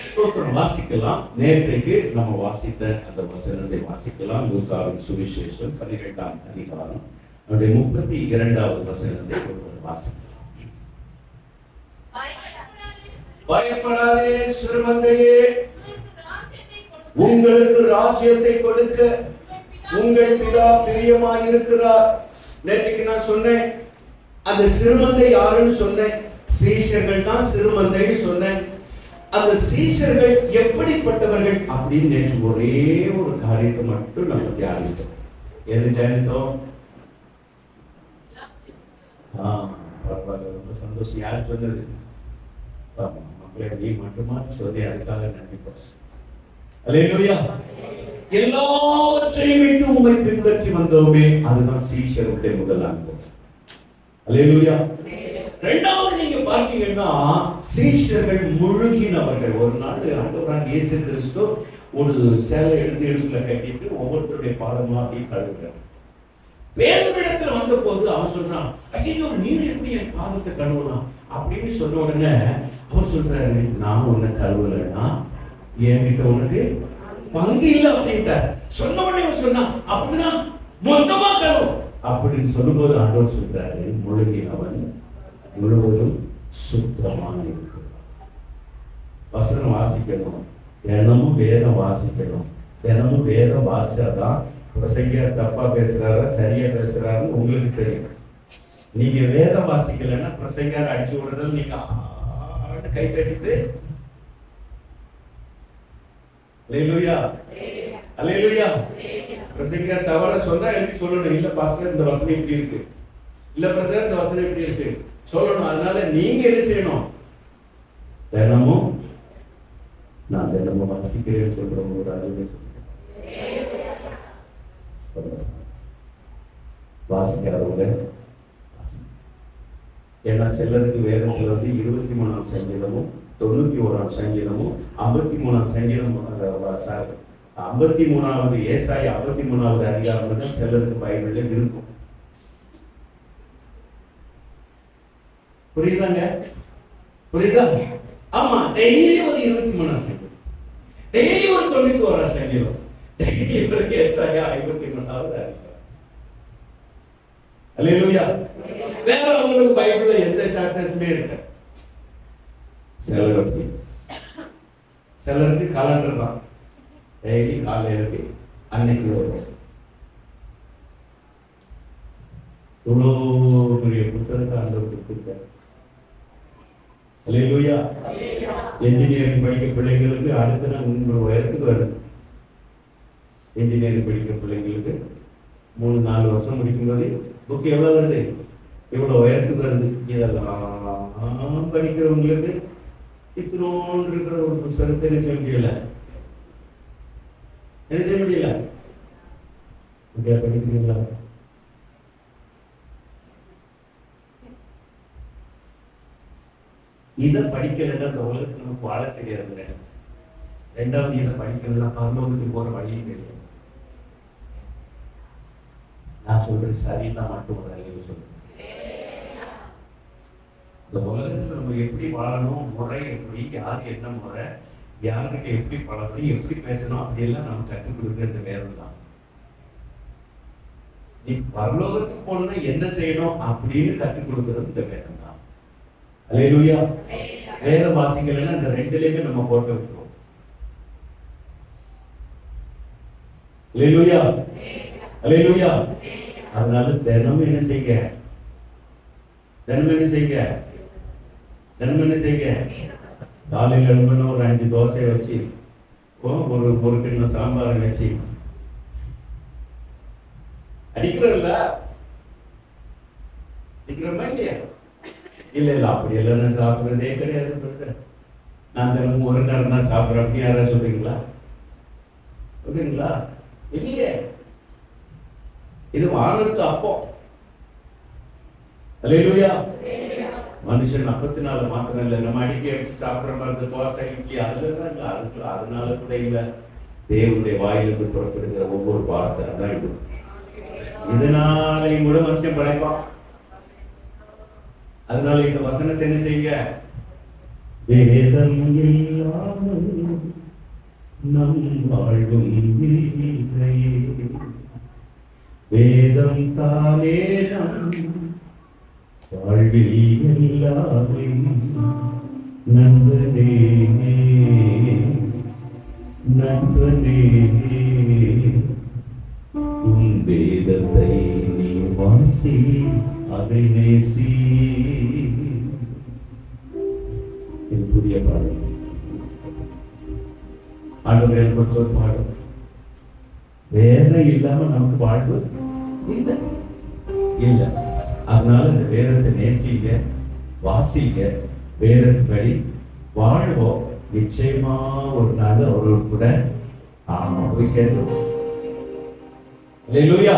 ஸ்தோத்திரம். வாசிக்கலாம். நேற்றைக்கு நம்ம வாசித்த அந்த வசனத்தை வாசிக்கலாம். லூக்காவின் சுவிசேஷம் 12ஆம் அதிகாரம் 32வது வசனத்தை வாசிக்கலாம். பயப்படாதே சிறுமந்தையே, உங்களுக்கு ராஜ்யத்தை கொடுக்க உங்கள் பிதா பிரியமாயிருக்கிறார். நேற்றைக்கு நான் சொன்னேன் அந்த சிறுமந்தை யாருன்னு சொன்னேன். சீஷர்கள் தான் சிறுமந்தைன்னு சொன்னேன். அந்த சீஷர்கள் எப்படிப்பட்டவர்கள் அப்படின்னு நேற்று ஒரே ஒரு காரியத்தை மட்டும் நம்ம தியானித்தோம். எது தியானித்தோம்? ரொம்ப சந்தோஷம். யார் சொன்னது? மக்களை நீ மட்டுமா சொல்லி அதுக்காக நினைப்போம். அல்லேலூயா. எல்லாவற்றையும் விட்டு உம்மை பின்பற்றி வந்தோமே, அதுதான் சீஷருடைய முதல் அனுபவம். அல்லேலூயா. இரண்டாவது நீங்க பார்த்தீங்கன்னா சீஷர்கள் முழுகினவர்கள். ஒரு நாள் ஆண்டவராகிய இயேசு கிறிஸ்து ஒரு சேலை எடுத்து இடுப்புல கட்டிட்டு ஒவ்வொருத்தருடைய பாதமா அப்படி கழுவுறார். பேதுருவிடத்துல வந்த போது அவன் சொல்றான், ஐயோ நீர் எப்படி என் பாதத்தை கழுவலாம் அப்படின்னு சொன்ன உடனே அவர் சொல்றாரு, நான் உன்னை கழுவலைன்னா என்கிட்ட உனக்கு பங்கு இல்லை அப்படின்ட்டார். சொன்ன உடனே சொன்னான், அப்படின்னா மொத்தமா கழுவும் அப்படின்னு சொல்லும்போது ஆண்டவர் சொல்றாரு, முழுகினவன் முழுவதும் சுத்தமாக இருக்கிறான். வசனம் வாசிக்கணும், தினமும் வேதம் வாசிக்கணும். தினமும் வேதம் வாசிச்சாதான் பிரசங்கியார் தப்பா பேசுறாரா சரியா பேசுறாருன்னு உங்களுக்கு தெரியும். நீங்க வேதம் வாசிக்கலைன்னா பிரசங்கியார் அடிச்சு விடுறதுல நீங்க கை கட்டிட்டு அல்லேலூயா, அல்லேலூயா. பிரசங்கியார் தவற சொன்னா எழுதி சொல்லணும், இல்ல பாஸ்டர் இந்த வசனம் இப்படி இருக்கு, இல்ல பிரதர் இந்த வசனம் இப்படி இருக்கு சொல்லணும். அதனால நீங்க என்ன செய்யணும்? தினமும் நான் தினமும் வாசிக்கிறேன்னு சொல்றோம். ஒரு அறிவை வாசிக்கிறவங்க ஏன்னா சிலருக்கு வேதத்துல 23ஆம் சங்கீதமும் 91ஆம் சங்கீதமும் 53ஆம் சங்கீதமும் 53வது ஏசாயா 53வது அதிகாரம் தான் சிலருக்கு பைபிள்ல இருக்கும். புரியுதாங்க? புரியுதா? ஆமா, டெய்லி ஒரு 23ஆம் சங்கீதம், டெய்லி ஒரு 91ஆம் சங்கீதம், டெய்லி ஒரு ஏசாயா 53வது அதிகாரம். அல்லேலூயா. வேற உங்களுக்கு பைபிள்ல எந்த சாப்டர்ஸுமே இருக்கு. சிலருக்கு காலண்டர் தான், டெய்லி காலையில அன்னைக்கு வரும். இவ்வளோ பெரிய புத்தகத்தை ஆண்டவர் கொடுத்திருக்காரு. அல்லேலூயா. என்ஜினியரிங் படிக்க பிள்ளைங்களுக்கு அடுத்த நாள் 3 உயரத்துக்கு வருது. என்ஜினியரிங் படிக்கிற பிள்ளைங்களுக்கு 3-4 வருஷம் முடிக்கும்போது புக் எவ்வளவு வருது? இவ்வளவு உயரத்துக்கு வருது. இதெல்லாம் படிக்கிறவங்களுக்கு இத்தனோன்று இருக்கிற ஒரு புத்தகத்தை என்ன செய்ய முடியல, என்ன செய்ய முடியல. இதை படிக்கிறீங்களா? இதை படிக்கலைன்னா அந்த உலகத்துல நமக்கு வாழ தெரியாதுங்க. ரெண்டாவது இதை படிக்கலைன்னா பரலோகத்துக்கு போற வழியும் தெரியும். நான் சொல்றேன் சரிதான் மட்டும் ஒரு அறிவு சொல்றேன். இந்த உலகத்துல நம்ம எப்படி வாழணும், முறை எப்படி, யாரு என்ன முறை, யாருக்கிட்ட எப்படி பழகணும், எப்படி பேசணும், அப்படியெல்லாம் நம்ம கற்றுக் கொடுக்குறது வேதம் தான். நீ பரலோகத்துக்கு போனா என்ன செய்யணும் அப்படின்னு கற்றுக் கொடுக்கிறது இந்த வேதம் தான். அல்லேலூயா. வேத வாசிக்கலைன்னா இந்த ரெண்டுலயுமே நம்ம போட்டு விட்டுருவோம். அல்லேலூயா, அல்லேலூயா. அதனால தினமும் என்ன செய்யுங்க, தினமும் என்ன செய்யுங்க, தினமும் என்ன செய்யுங்க, காலையில் எழும்பணும் ஒரு 5 தோசை வச்சு, ஒரு கிண்ணம் சாம்பார் வச்சு அடிக்கிறல்ல, அடிக்கிறோமா இல்லையா? இல்ல இல்ல அப்படி எல்லாம் நான் சாப்பிடுறதே கிடையாது. நான் தினமும் ஒரு நேரம் தான் சாப்பிட்றேன் அப்படி யாராவது சொல்றீங்களா? சொல்றீங்களா? இல்லையே. இது வானத்து அப்போ. அல்லேலூயா. மனுஷன் அப்பத்தினால மாத்திரம் இல்லை, நம்ம அடிக்க வச்சு சாப்பிட்ற மாதிரி தோசை இட்லி அதுலதான் இல்லை. அதனால கூட இல்லை, தேவனுடைய வாயிலிருந்து புறப்படுகிற ஒவ்வொரு வார்த்தை அதான் இது. இதனாலையும் கூட மனுஷன் படைப்பான். அதனால இந்த வசனத்தை என்ன செய்யுங்க, வேதம் இல்லாமல் நம் வாழ்வும் இல்லை, வேதம் தானே நம் வாழ்வில் எல்லாமே நண்பனே நண்பனே, உன் வேதத்தை நீ வாசி, அதை நேசி. இது புதிய பாடம். ஆண்டவரே எனக்கு ஒரு பாடம். வேதம் இல்லாம நமக்கு வாழ்வு இல்லை இல்ல. அதனால இந்த வேதத்தை நேசிங்க, வாசிங்க, வேதத்தின்படி வாழ்வோம். நிச்சயமா ஒரு நாள் அவரோடு கூட ஆமா போய் சேர்ந்தோம். அல்லேலூயா.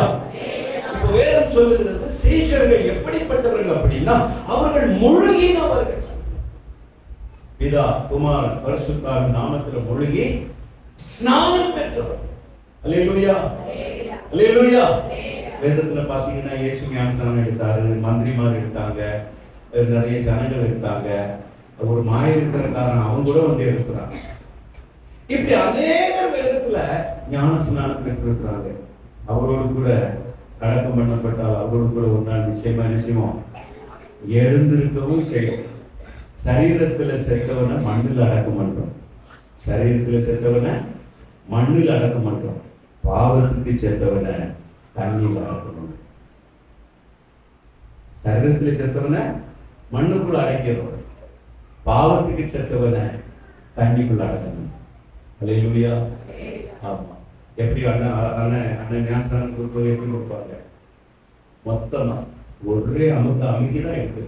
இப்போ வேதம் சொல்லுகிறது சீஷர்கள் எப்படிப்பட்டவர்கள் அப்படின்னா அவர்கள் முழுகினவர்கள். பிதா குமாரன் பரிசுத்தாவின் நாமத்தில் முழுகி ஸ்நானம் பெற்றவர். அல்லேலூயா, அல்லேலூயா. வேதத்துல பாத்தீங்கன்னா இயேசு ஞானஸ்நானம் எடுத்தாரு, மந்திரிமார் எடுத்தாங்க, நிறைய ஜனங்கள் எடுத்தாங்க, ஒரு மாய இருக்கிறக்காரன் அவங்க கூட வந்து எடுக்கிறாங்க. இப்படி அநேக வேதத்துல ஞானஸ்நானம் பெற்றிருக்கிறாங்க. அவரோடு கூட அடக்கம் பண்ணப்பட்டால் அவரோடு கூட ஒரு நாள் நிச்சயமா நிச்சயமோ எழுந்திருக்கவும் செய்யும். சரீரத்துல செத்தவனை மண்ணில் அடக்கம் பண்றோம், சரீரத்துல செத்தவனை மண்ணில் அடக்கம் பண்றோம், பாவத்துக்கு செத்தவனை தண்ணியில் அடக்கம் பண்றோம். சரீரத்துல செத்தவனை மண்ணுக்குள்ள அடைக்கிறோம், பாவத்துக்கு செத்தவனை தண்ணிக்குள்ள அடக்கணும். அல்லேலூயா. ஆமா. எப்படி அண்ணன் ஞானஸ்நானம் கொடுப்பது எப்படி கொடுப்பாங்க? மொத்தமா ஒரே அமைதிதான் இருக்கு.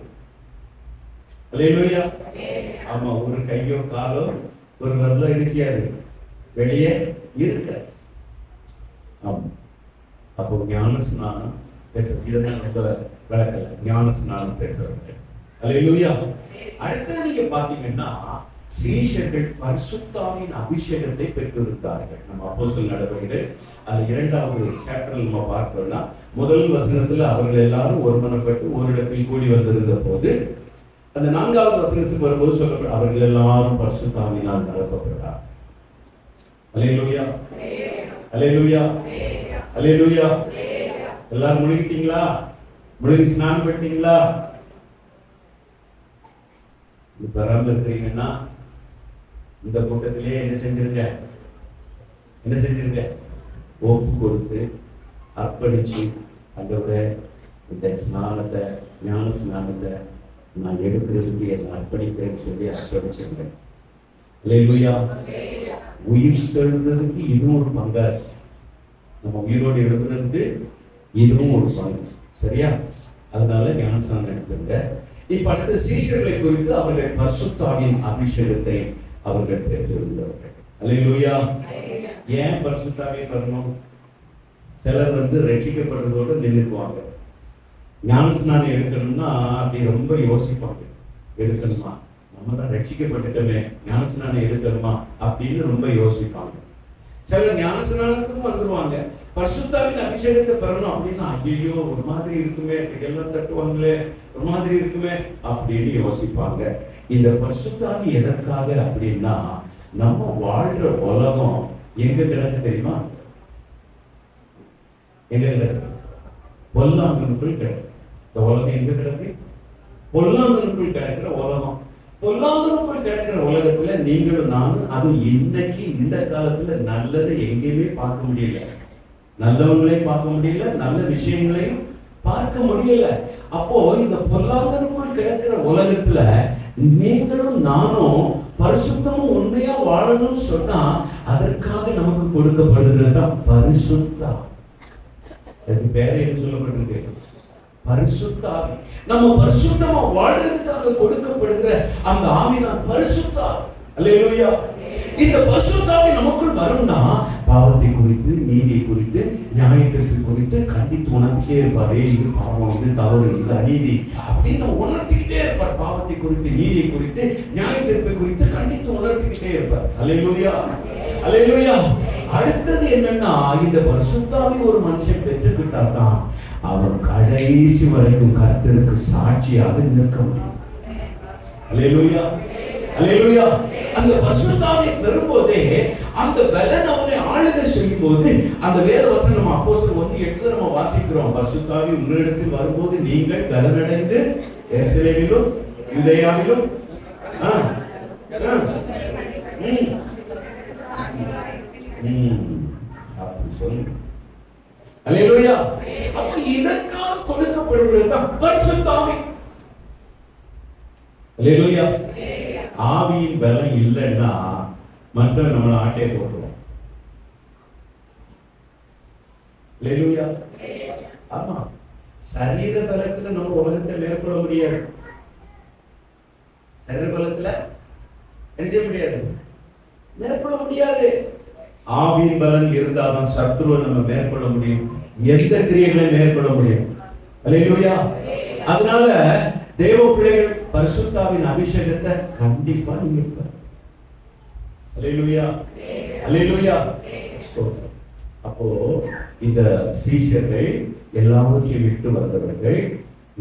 அல்லேலூயா. ஆமா. ஒரு கையோ காலோ ஒரு வரல இருச்சியாது வெளியே இருக்க. ஆமா. அப்போ ஞானஸ்நானம் பெற்ற இதெல்லாம் ரொம்ப விளக்கல. ஞானஸ்நானம் பெற்றவர்கள். அல்லேலூயா. அடுத்தது நீங்க பாத்தீங்கன்னா சீஷர்கள் பரிசுத்தாவின் அபிஷேகத்தை பெற்றிருந்தார்கள். நம்ம அப்போஸ்தலர் நடவடிக்கைகள் அது 2வது சாப்டர்ல நம்ம பார்த்தோம்னா முதல் வசனத்துல அவர்கள் எல்லாரும் ஒருமனப்பட்டு ஓரிடத்தில் கூடி வந்திருந்த போது, அந்த 4வது வசனத்துக்கு வரும்போது சொல்லப்படும் அவர்கள் எல்லாரும் பரிசுத்தாவினால் நிரப்பப்பட்டார். அல்லேலூயா, அல்லேலூயா, அல்லேலூயா. எல்லாரும் முழுகிட்டீங்களா? முழுகி ஸ்நானம் பண்ணிட்டீங்களா? இது பெறாம இருக்கிறீங்கன்னா இந்த கூட்டத்திலே என்ன செஞ்சிருங்க, என்ன செஞ்சிருங்க, ஒப்பு கொடுத்து அர்ப்பணிச்சு அதோட இந்த ஸ்நானத்தை ஞான ஸ்நானத்தை நான் எடுக்கிறதுக்கு என்னை அர்ப்பணிக்கிறேன்னு சொல்லி அர்ப்பணிச்சிருக்கேன். அல்லேலூயா. உயிர் தெழுந்ததுக்கு இதுவும் ஒரு பங்கா, நம்ம உயிரோடு எழுதுறதுக்கு இதுவும் ஒரு பங்கு. சரியா? அதனால ஞானஸ்நானம் எடுத்துங்க. இப்ப அடுத்த சீஷர்களை குறித்து அவர்கள் பரிசுத்தாவின் அபிஷேகத்தை அவர்கள் பெற்றிருந்தவர்கள். அல்லேலூயா. ஏன் பரிசுத்தாவியை வரணும்? சிலர் ரட்சிக்கப்படுறதோட நின்றுக்குவாங்க. ஞானஸ்நானம் எடுக்கணும்னா அப்படி ரொம்ப யோசிப்பாங்க, எடுக்கணுமா, நம்ம தான் ரட்சிக்கப்பட்டுட்டோமே, ஞானஸ்நானம் எடுக்கணுமா அப்படின்னு ரொம்ப யோசிப்பாங்க. சிலர் ஞானஸ்நானத்துக்கும் வந்துருவாங்க, பரிசுத்தாவின் அபிஷேகத்தை பெறணும் அப்படின்னா ஐயோ ஒரு மாதிரி இருக்குமே, எல்லாம் தட்டுவாங்களே, ஒரு மாதிரி இருக்குமே அப்படின்னு யோசிப்பாங்க. இந்த பரிசுத்தாவி எதற்காக அப்படின்னா, நம்ம வாழ்ற உலகம் எங்க கிடக்கு தெரியுமா? எங்க கிடக்கு? பொல்லாங்கனுக்குள் கிடக்கு. இந்த உலகம் எங்க கிடக்கு? பொல்லாங்கனுக்குள் கிடக்கிற உலகம். பொல்லாங்கனுக்குள் கிடக்கிற உலகத்துல நீங்களும் நானும், அதுவும் இன்னைக்கு இந்த காலத்துல நல்லதை எங்கேயுமே பார்க்க முடியல, நல்லவங்களையும் பார்க்க முடியல, நல்ல விஷயங்களையும் பார்க்க முடியல. அப்போ இந்த பொல்லாங்கனுக்குள் கிடக்கிற உலகத்துல நீங்களும் நானும் பரிசுத்தமும் உண்மையா வாழணும்னு சொன்னா அதற்காக நமக்கு கொடுக்கப்படுகிறதா பரிசுத்தா. அதுக்கு பேரை என்ன சொல்லப்பட்டிருக்கு? பரிசுத்த ஆவி. நம்ம பரிசுத்தமா வாழ்றதுக்காக கொடுக்கப்படுகிற அந்த ஆவிதான் பரிசுத்த ஆவி. அல்லேலூயா. இந்த பரிசுத்த ஆவி நமக்குள் வரும்னா பாவத்தை குறித்து, நீதியை குறித்து, நியாயத்தை குறித்து கண்டித்து உணர்த்திட்டே இருப்பார். இது பாவம், தவறு, இது அநீதி அப்படின்னு உணர்த்திக்கிட்டே இருப்பார். பாவத்தை குறித்து, நீதியை குறித்து, நியாயத்தை குறித்து கண்டித்து உணர்த்திக்கிட்டே இருப்பார். அல்லேலூயா, அல்லேலூயா. அடுத்தது என்னன்னா, இந்த பரிசுத்த ஆவி ஒரு மனுஷன் பெற்றுக்கிட்டாதான் அவன் கடைசி வரைக்கும் கர்த்தருக்கு சாட்சியாக நிற்க முடியும். அல்லேலூயா, அல்லேலூயா. அந்த பரிசுத்த ஆவியை பெறும்போதே அந்த பலன் அவனை ஆளுகை செய்யும் போது, அந்த வேத வசனம் அப்போஸ்தலர் 1:8 நம்ம வாசிக்கிறோம். பரிசுத்த ஆவி உங்களிடத்தில் வரும்போது நீங்கள் பலனடைந்து எருசலேமிலும் யூதேயாவிலும் அப்படி சொல்லு. அல்லேலூயா. அப்ப இதற்காக கொடுக்கப்படுகிறது பரிசுத்த ஆவி. அல்லேலூயா. ஆவியின் பலம் இல்லைன்னா மற்ற நம்மளை ஆட்டே போட்டுருவோம். அல்லேலூயா. ஆமா, சரீர பலத்துல நம்ம உலகத்தை மேற்கொள்ள முடியாது. சரீர பலத்துல என்ன செய்ய முடியாது, மேற்கொள்ள முடியாது. ஆவியின் பலன் இருந்தாதான் சத்துருவை நம்ம மேற்கொள்ள முடியும், எந்த கிரியைகளை மேற்கொள்ள முடியும். அல்லேலூயா. அதனால தேவ பிள்ளைகள் பரிசுத்தாவின் அபிஷேகத்தை கண்டிப்பா நீங்க. அல்லேலூயா, அல்லேலூயா. அப்போ இந்த சீஷர்கள் எல்லாவற்றையும் விட்டு வந்தவர்கள்,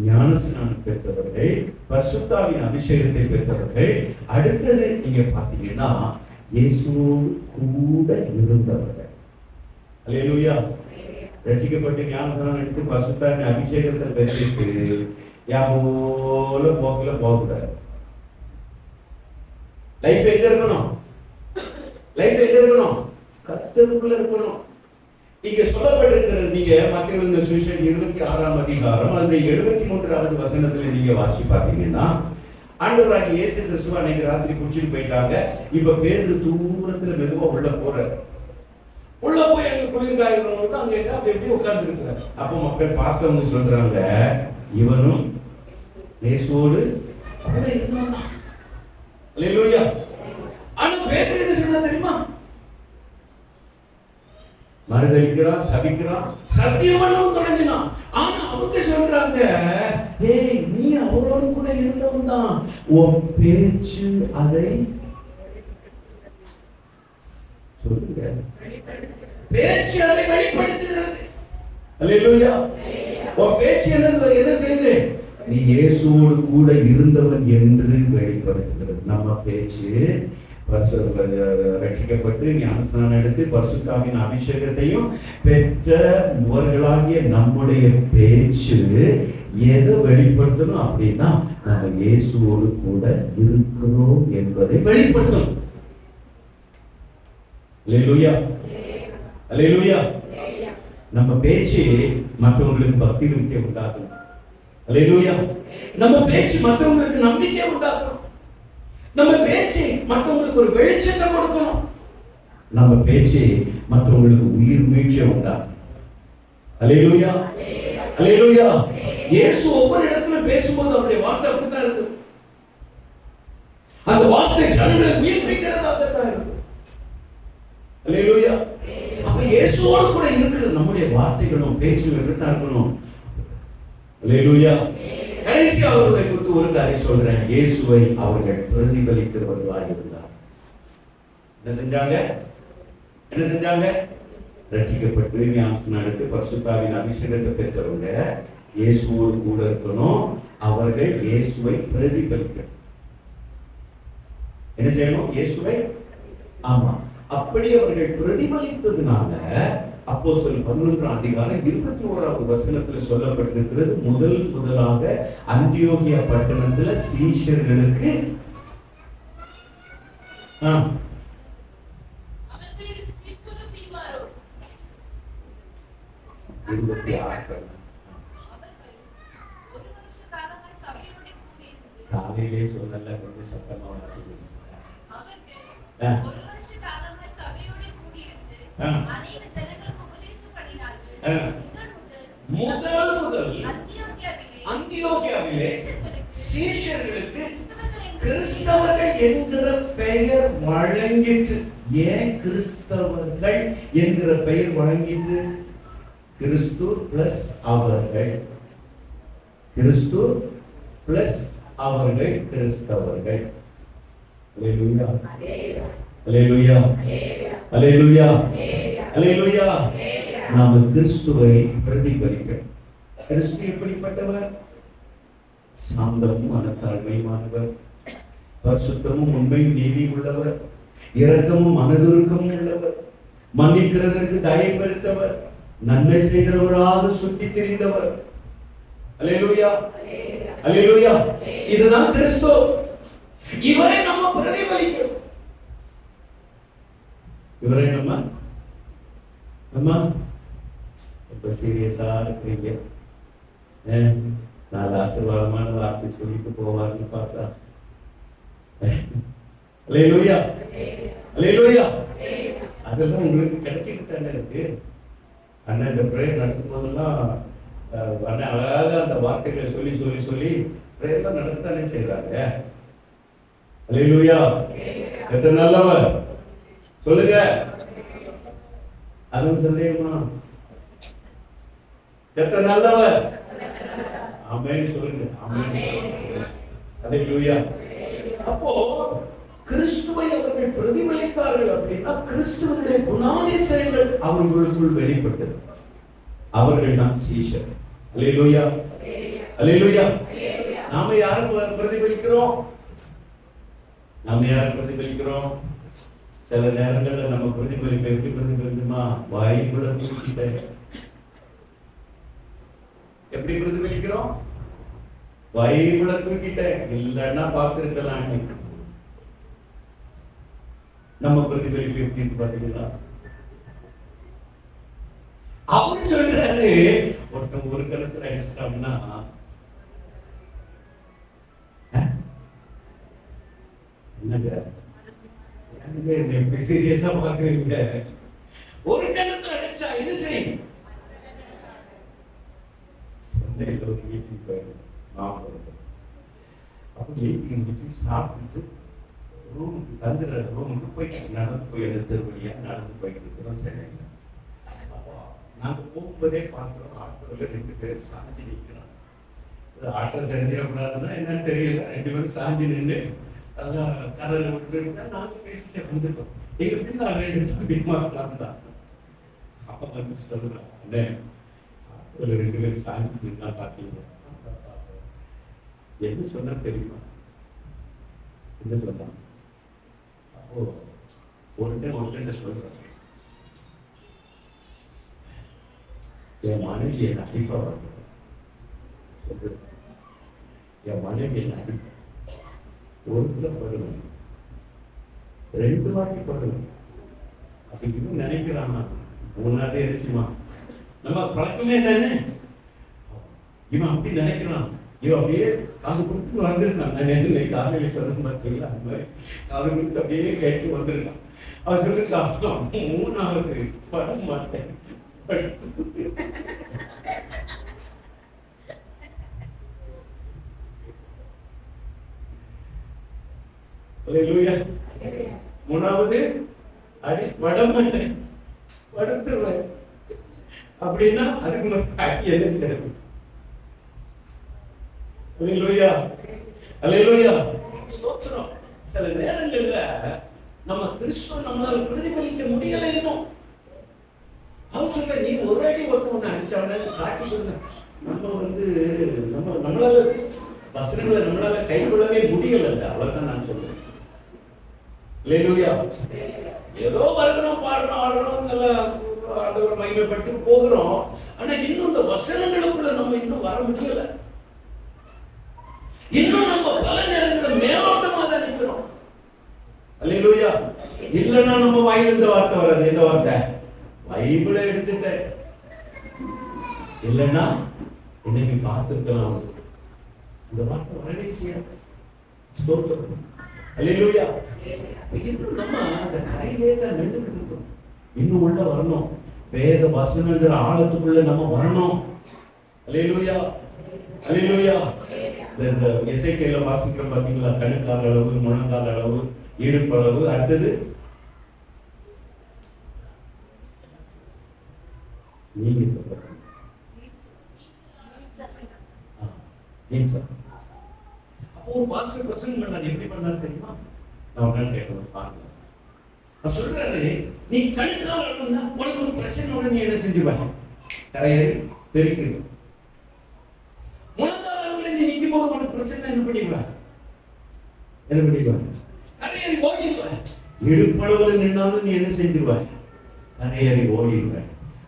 ஞானஸ்நானம் பெற்றவர்கள், பரிசுத்தாவின் அபிஷேகத்தை பெற்றவர்கள். அடுத்தது நீங்க பாத்தீங்கன்னா இயேசுவோடு கூட இருந்தவர்கள். அல்லேலூயா. ரட்சிக்கப்பட்டு ஞானஸ்நானம் எடுத்து பரிசுத்தாவின் அபிஷேகத்தை பெற்றிட்டு யாபோல போக்குல போகக்கூடாது. லைஃப் எங்க இருக்கணும்? லைஃப் எங்க இருக்கணும்? கர்த்தருக்குள்ள இருக்கணும். இங்க சொல்லப்பட்டிருக்கிறது, நீங்க மத்தேயு சுவிசேஷம் 26ஆம் அதிகாரம் அந்த 73வது வசனத்துல நீங்க வாசி பார்த்தீங்கன்னா, ஆண்டவராகிய இயேசு கிறிஸ்து அன்னைக்கு ராத்திரி குடிச்சிட்டு போயிட்டாங்க. இப்ப பேதுரு தூரத்துல மெதுவா உள்ள போறாரு. உள்ள போய் அங்க குளிர்காயிரம் அங்க எப்படி உட்கார்ந்து இருக்கிறார். அப்ப மக்கள் பார்த்தவங்க சொல்றாங்க, இவனும் இயேசுவோடு கூட இருந்தான். அல்லேலூயா. ஆனா பேதுரு என்ன சொன்னா தெரியுமா? மறுதலிக்கிறான், சபிக்கிறான், சத்தியமெல்லாம் தொடங்கினான். ஆனா அவங்க சொல்றாங்க, ஏய் நீ அவரோடு கூட இருந்தவன் தான், உன் பேச்சு அதை சொல்லுங்க, பேச்சு அதை வெளிப்படுத்துகிறது. அல்லேலூயா. உன் பேச்சு என்ன செய்யுது? நீ இயேசுவோடு கூட இருந்தவன் என்று வெளிப்படுத்துகிறது. நம்ம பேச்சு ரட்சிக்கப்பட்டு ஞானஸ்நானம் எடுத்து பரிசுத்தாவின் அபிஷேகத்தையும் பெற்றவர்களாகிய நம்முடைய பேச்சு எதை வெளிப்படுத்தணும் அப்படின்னா, நம்ம இயேசுவோடு கூட இருக்கிறோம் என்பதை வெளிப்படுத்தணும். அல்லேலூயா, அல்லேலூயா. நம்ம பேச்சு மற்றவங்களுக்கு பக்தி விருத்தி உண்டாகும். அல்லேலூயா. நம்ம பேச்சு மற்றவங்களுக்கு நம்பிக்கை உண்டாகும். நம்ம பேச்சு மற்றவங்களுக்கு ஒரு வெளிச்சத்தை கொடுக்கணும். நம்ம பேச்சு மற்றவங்களுக்கு உயிர் மீட்சியை உண்டாகும். அல்லேலூயா, அல்லேலூயா. இயேசு ஒவ்வொரு இடத்துல பேசும்போது அவருடைய வார்த்தை அப்படித்தான் இருக்கு. அந்த வார்த்தை ஜனங்களை உயிர் மீட்கிறதா தான் இருக்கு. அல்லேலூயா. அப்ப இயேசுவோடு கூட இருக்கிற நம்முடைய வார்த்தைகளும் பேச்சும் எப்படித்தான் இருக்கணும்? அல்லேலூயா. கடைசி அவர்களை குறித்து ஒரு காரியம் சொல்றேன். இயேசுவை அவர்கள் பிரதிபலிக்கிறவர்களாக இருந்தார். என்ன செஞ்சாங்க? என்ன செஞ்சாங்க? ரட்சிக்கப்பட்டு ஞானஸ்நானத்தை பரிசுத்தாவின் அபிஷேகத்தை பெற்றவங்க இயேசுவோடு கூட இருக்கணும். அவர்கள் இயேசுவை பிரதிபலிக்கணும். என்ன செய்யணும்? இயேசுவை. ஆமா, அப்படி அவர்கள் பிரதிபலித்ததுனால அப்போஸ்தலர் 11ஆம் அதிகாரம் 21வது வசனத்தில் சொல்லப்பட்டிருக்கிறது. முதலாக அந்தியோகியா பட்டணத்துல சீஷர்களுக்கு காலையிலே சொல்லல, கொஞ்சம் சத்தமா முதல் அந்தியோகியாவிலே சீஷர்களுக்கு கிறிஸ்தவர்கள் என்கிற பெயர் வழங்கிற்று. ஏன் கிறிஸ்தவர்கள் என்கிற பெயர் வழங்கிற்று? கிறிஸ்து பிளஸ் அவர்கள், கிறிஸ்து பிளஸ் அவர்கள் கிறிஸ்தவர்கள். அல்லேலூயா, அல்லேலூயா, அல்லேலூயா, அல்லேலூயா. நாம கிறிஸ்துவை பிரதிபலிக்கிறோம். கிறிஸ்து எப்படிப்பட்டவர்? சாந்தமும் மனத்தாழ்மையுமானவர், பரிசுத்தமும் உண்மையும் நீதி உள்ளவர், இரக்கமும் மனதுருக்கமும் உள்ளவர், மன்னிக்கிறதற்கு தயை பெருத்தவர், நன்மை செய்கிறவராக சுற்றி தெரிந்தவர். அல்லேலூயா, அல்லேலூயா. இதுதான் கிறிஸ்து. இவரை நம்ம பிரதிபலிக்கிறோம். இவரை நம்ம ரொம்ப சீரியஸா இருக்கிறீங்க. நல்ல ஆசீர்வாதமான வார்த்தை சொல்லிட்டு போவார்னு பார்த்தா, அல்லேலூயா, அல்லேலூயா. அதெல்லாம் உங்களுக்கு கிடைச்சிட்டு தானே இருக்கு. அண்ணன் இந்த பிரேயர் நடக்கும் போதெல்லாம் அண்ணன் அழகாக அந்த வார்த்தைகளை சொல்லி சொல்லி சொல்லி பிரேயர்லாம் நடத்தானே செய்யறாங்க. அல்லேலூயா. எத்தனை நல்லவர் சொல்லுங்க. அதுவும் சந்தேகமா? எத்தனை நல்லவர்? ஆமென் சொல்லுங்க. ஆமென். அல்லேலூயா. அப்போ கிறிஸ்துவை அவர்கள் பிரதிபலித்தார்கள் அப்படின்னா கிறிஸ்துவனுடைய குணாதிசயங்கள் அவர்களுக்குள் வெளிப்பட்டது. அவர்கள் தான் சீஷர். அல்லேலூயா, அல்லேலூயா. நாம யாரை பிரதிபலிக்கிறோம்? நாம யாரை பிரதிபலிக்கிறோம்? சில நேரங்கள்ல நம்ம பிரதிபலிப்பை எப்படி பிரதிபலிக்குமா? வாய்ப்புல தூக்கிட்ட எப்படி பிரதிபலிக்கிறோம்? வாய்ப்புல தூக்கிட்ட இல்லைன்னா பார்த்திருக்கலாம். நம்ம பிரதிபலிப்பு எப்படி பாத்தீங்களா? அவரு சொல்றாரு, ஒருத்தன் ஒரு கணத்துல அடிச்சிட்டோம்னா என்னங்க எப்படி சீரியஸா பாக்குறீங்க? ஒரு கணத்துல அடிச்சா என்ன செய்யும்? சாப்பிட்டு ரூமுக்கு தந்துடுற ரூமுக்கு போய் நடந்து போய் தெருவழியா நடந்து போயிட்டு இருக்கிறோம். சரி, நாங்க போகும்போதே பார்க்கிறோம், ஆட்டோல 2 பேர் சாஞ்சி நிற்கிறோம். ஆட்டோ செஞ்சிடக்கூடாதுன்னா என்னன்னு தெரியல, 2 பேரும் சாஞ்சி நின்று அதெல்லாம் கதையில விட்டு நாங்க பேசிட்டு வந்துட்டோம். எங்க பின்னால் 2 தம்பிமாரெல்லாம் தான். அப்ப வந்து சொல்றேன், அண்ணே ஆட்டோல 2 பேர் சாஞ்சி நின்னா பாத்தீங்க. என்ன சொன்னா தெரியுமா? என்ன சொன்னான்? அப்போ ஒருத்தன் சொல்றேன், என் மனைவி என் அடிப்பா வந்து என் மனைவி என் அடிப்பா ஒரு படுவேன், 2 வாட்டி படுவேன் அப்படின்னு நினைக்கிறான். 3ஆவது எரிச்சுமா நம்ம பழக்கமே தானே. இவன் அப்படி நினைக்கிறான். இவன் அப்படியே காது கொடுத்துட்டு வந்திருக்கான். நான் நேற்று காலையில சொல்ல பார்த்தீங்களா, அந்த மாதிரி காது கொடுத்து அப்படியே கேட்டு வந்திருக்கான். அவன் சொல்லிருக்கான், 3ஆவது பட மாட்டேன். அல்லேலூயா. 3ஆவது அடி பட மாட்டேன். படுத்துருவேன். அப்படின்னா அதுக்கு முன்னாடி என்ன செய்யணும்? அல்லேலூயா, அல்லேலூயா, ஸ்தோத்திரம். சில நேரங்கள்ல நம்ம கிறிஸ்துவ நம்மளால பிரதிபலிக்க முடியல. இன்னும் அவர் சொல்ற, நீ ஒரு அடி ஒருத்தவனை அடிச்சவன காட்டி கொடுத்த நம்மளால வசனங்களை நம்மளால கைகொள்ளவே முடியல. அவ்வளவுதான் நான் சொல்றேன். அல்லேலூயா. ஏதோ வருகிறோம், பாடுறோம், ஆடுறோம், நல்ல ஆண்டவரை மகிமைப்பட்டு போகிறோம். ஆனா இன்னும் இந்த வசனங்களுக்குள்ள நம்ம இன்னும் வர முடியல. இன்னும் நம்ம பல நேரங்களில் மேலோட்டமா தான் நிற்கிறோம். அல்லேலூயா. இல்லைன்னா நம்ம வாயில இந்த வார்த்தை வராது. எந்த வார்த்தை? பைபிளை எடுத்துட்டேன். இல்லைன்னா இன்னைக்கு பார்த்துருக்கலாம், இந்த வார்த்தை வரவே செய்யாது. ஸ்தோத்திரம். அல்லேலூயா. இன்னும் நம்ம அந்த கரையிலே தான் நின்றுட்டு இருக்கோம். இன்னும் உள்ள வரணும். வேத வசனங்கிற ஆழத்துக்குள்ள நம்ம வரணும். அல்லேலூயா, அல்லேலூயா. இந்த எசேக்கியேல வாசிக்கிறோம் பாத்தீங்களா? கணுக்கால் அளவு, முழங்கால் அளவு, இடுப்பு அளவு. அடுத்தது நீங்க சொல்லுங்க. அப்போ ஒரு பாஸ்டர் பிரசங்கம் பண்ணாரு. எப்படி பண்ணாரு தெரியுமா? நான் கேட்கணும் பாருங்க. நான் சொல்றாரு, நீ கணுக்கால் அளவுன்னா உனக்கு ஒரு பிரச்சனை, நீ என்ன செஞ்சுவ? கரையேறி பெருக்கிடுவ. முழங்கால் அளவுல நீ நிற்கும் போது உனக்கு பிரச்சனை, என்ன பண்ணிடுவ? என்ன பண்ணிடுவ? கரையேறி ஓடிடுவ. இடுப்பளவுல நின்னாலும் நீ என்ன செஞ்சுவ? கரையேறி ஓடிடுவ.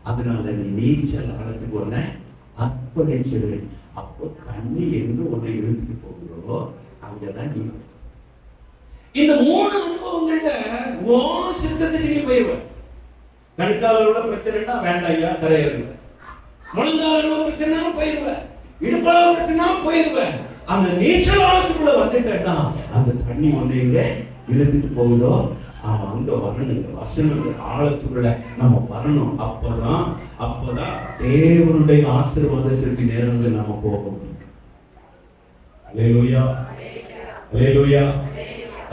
அதனால நீ நீச்சல் ஆழத்துக்கு ஒன்ன அர்ப்பணிச்சிரு. அப்போ தண்ணி எங்க ஒன்னை இழுத்துட்டு போகிறோ அங்கதான் நீ. இந்த 3 அனுபவங்கள்ல ஒரு சித்தத்துக்கு நீ போயிருவ. கணுக்காலோட பிரச்சனைனா வேண்டாம் ஐயா, கரையேறுவ. முழங்காலோட பிரச்சனை போயிருவ. இடுப்பளவு பிரச்சனை போயிருவ. அந்த நீச்சல் ஆழத்துக்குள்ள வந்துட்டேன்னா அந்த தண்ணி ஒன்னை இங்க இழுத்துட்டு போகுதோ அங்க வரணும். வசனங்கள் ஆழத்துக்குள்ள நம்ம வரணும். அப்பதான் தேவனுடைய ஆசீர்வாதத்திற்கு நேர்ந்து நாம போகணும். அல்லேலூயா, அல்லேலூயா,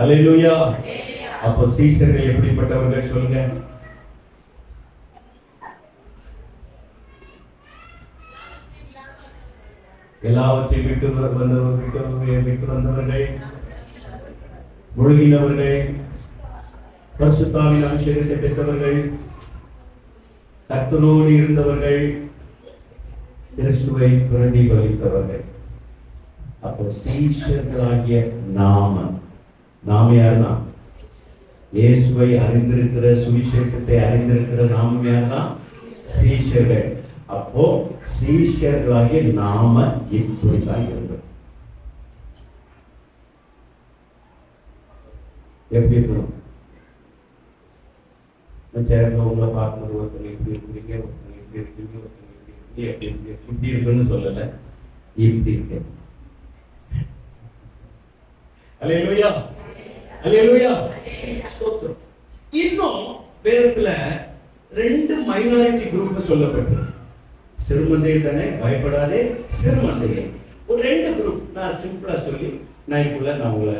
அல்லேலூயா. அப்ப சீஷர்கள் எப்படிப்பட்டவர்கள் சொல்லுங்க? எல்லாவற்றையும் விட்டு வந்தவர்கள், முழுகினவர்கள், பரிசுத்தாவின் அபிஷேகத்தை பெற்றவர்கள், கர்த்தரோடு இருந்தவர்கள், கிறிஸ்துவை பிரதிபலித்தவர்கள். அப்போ சீஷர்களாகிய நாம யாருன்னா இயேசுவை அறிந்திருக்கிற, சுவிசேஷத்தை அறிந்திருக்கிற நாம யாருன்னா சீஷர்கள். அப்போ சீஷர்களாகிய நாம இப்படித்தான் இருந்தோம். எப்படி இருக்கணும்? சேர்ந்த உங்களை பார்க்கறது, ஒருத்தங்க இப்படி இருக்கிறீங்க, ஒருத்தங்க இப்படி இருக்கீங்க, ஒருத்தங்க இப்படி இருக்கீங்க, இப்படி இருக்குன்னு சொல்லல, இப்படி இருக்கு. அல்லேலூயா, அல்லேலூயா. ஸ்தோத்திரம். இன்னும் வேதத்துல 2 மைனாரிட்டி குரூப் சொல்லப்பட்டது. சிறுமந்தை தானே, பயப்படாதே சிறுமந்தையே. ஒரு 2 குரூப் நான் சிம்பிளா சொல்லி நான் உங்களை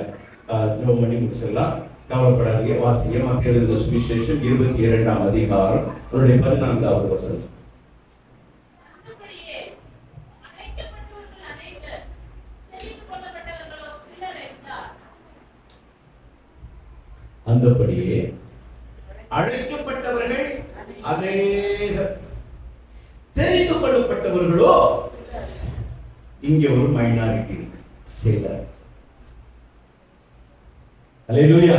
ஜெபம் பண்ணி முடிச்சிடலாம். கவலைப்படாதீங்க. வாசிங்க. மத்தேயு எழுதின சுவிசேஷம் 22ஆம் அதிகாரம் 14வது வசனம். அந்தபடியே அழைக்கப்பட்டவர்கள் அநேகர், தெரிந்து கொள்ளப்பட்டவர்களோ இங்க ஒரு மைனாரிட்டி, சிலர். அல்லேலூயா,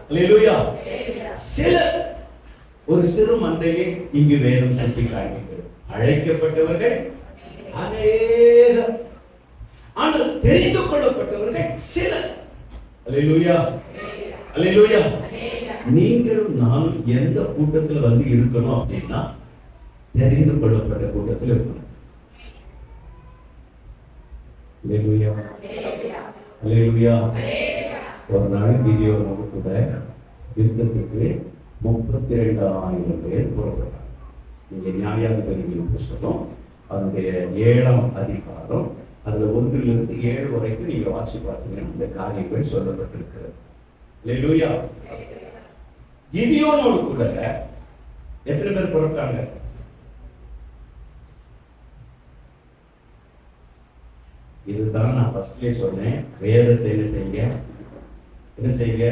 அல்லேலூயா. சிலர், ஒரு சிறு மந்தையை இங்கு வேதம் சுட்டி காண்பிக்கிறது. அழைக்கப்பட்டவர்கள் அநேகர், ஆனால் தெரிந்து கொள்ளப்பட்டவர்கள் சிலர். அல்லேலூயா, அல்லேலூயா. நீங்களும் நானும் எந்த கூட்டத்தில் வந்து இருக்கணும் அப்படின்னா தெரிந்து கொள்ளப்பட்ட கூட்டத்தில் இருக்கணும். அல்லேலூயா, அல்லேலூயா. ஒரு நாள் வீடியோ கூட யுத்தத்துக்கு 32,000 பேர் புறப்பட்டாங்க. நீங்க நியாயாதிபதிகளின் புஸ்தகம் அதனுடைய 7ஆம் அதிகாரம் அதுல 1 to 7 வரைக்கும் நீங்க வாசி பார்த்தீங்கன்னா இந்த காரியங்கள் சொல்லப்பட்டிருக்கிறது. அல்லேலூயா. கிதியோனோடு கூட எத்தனை பேர் பிறக்காங்க? இதுதான் நான் ஃபர்ஸ்ட்லயே சொன்னேன். வேதத்தை என்ன செய்யுங்க, என்ன செய்யுங்க,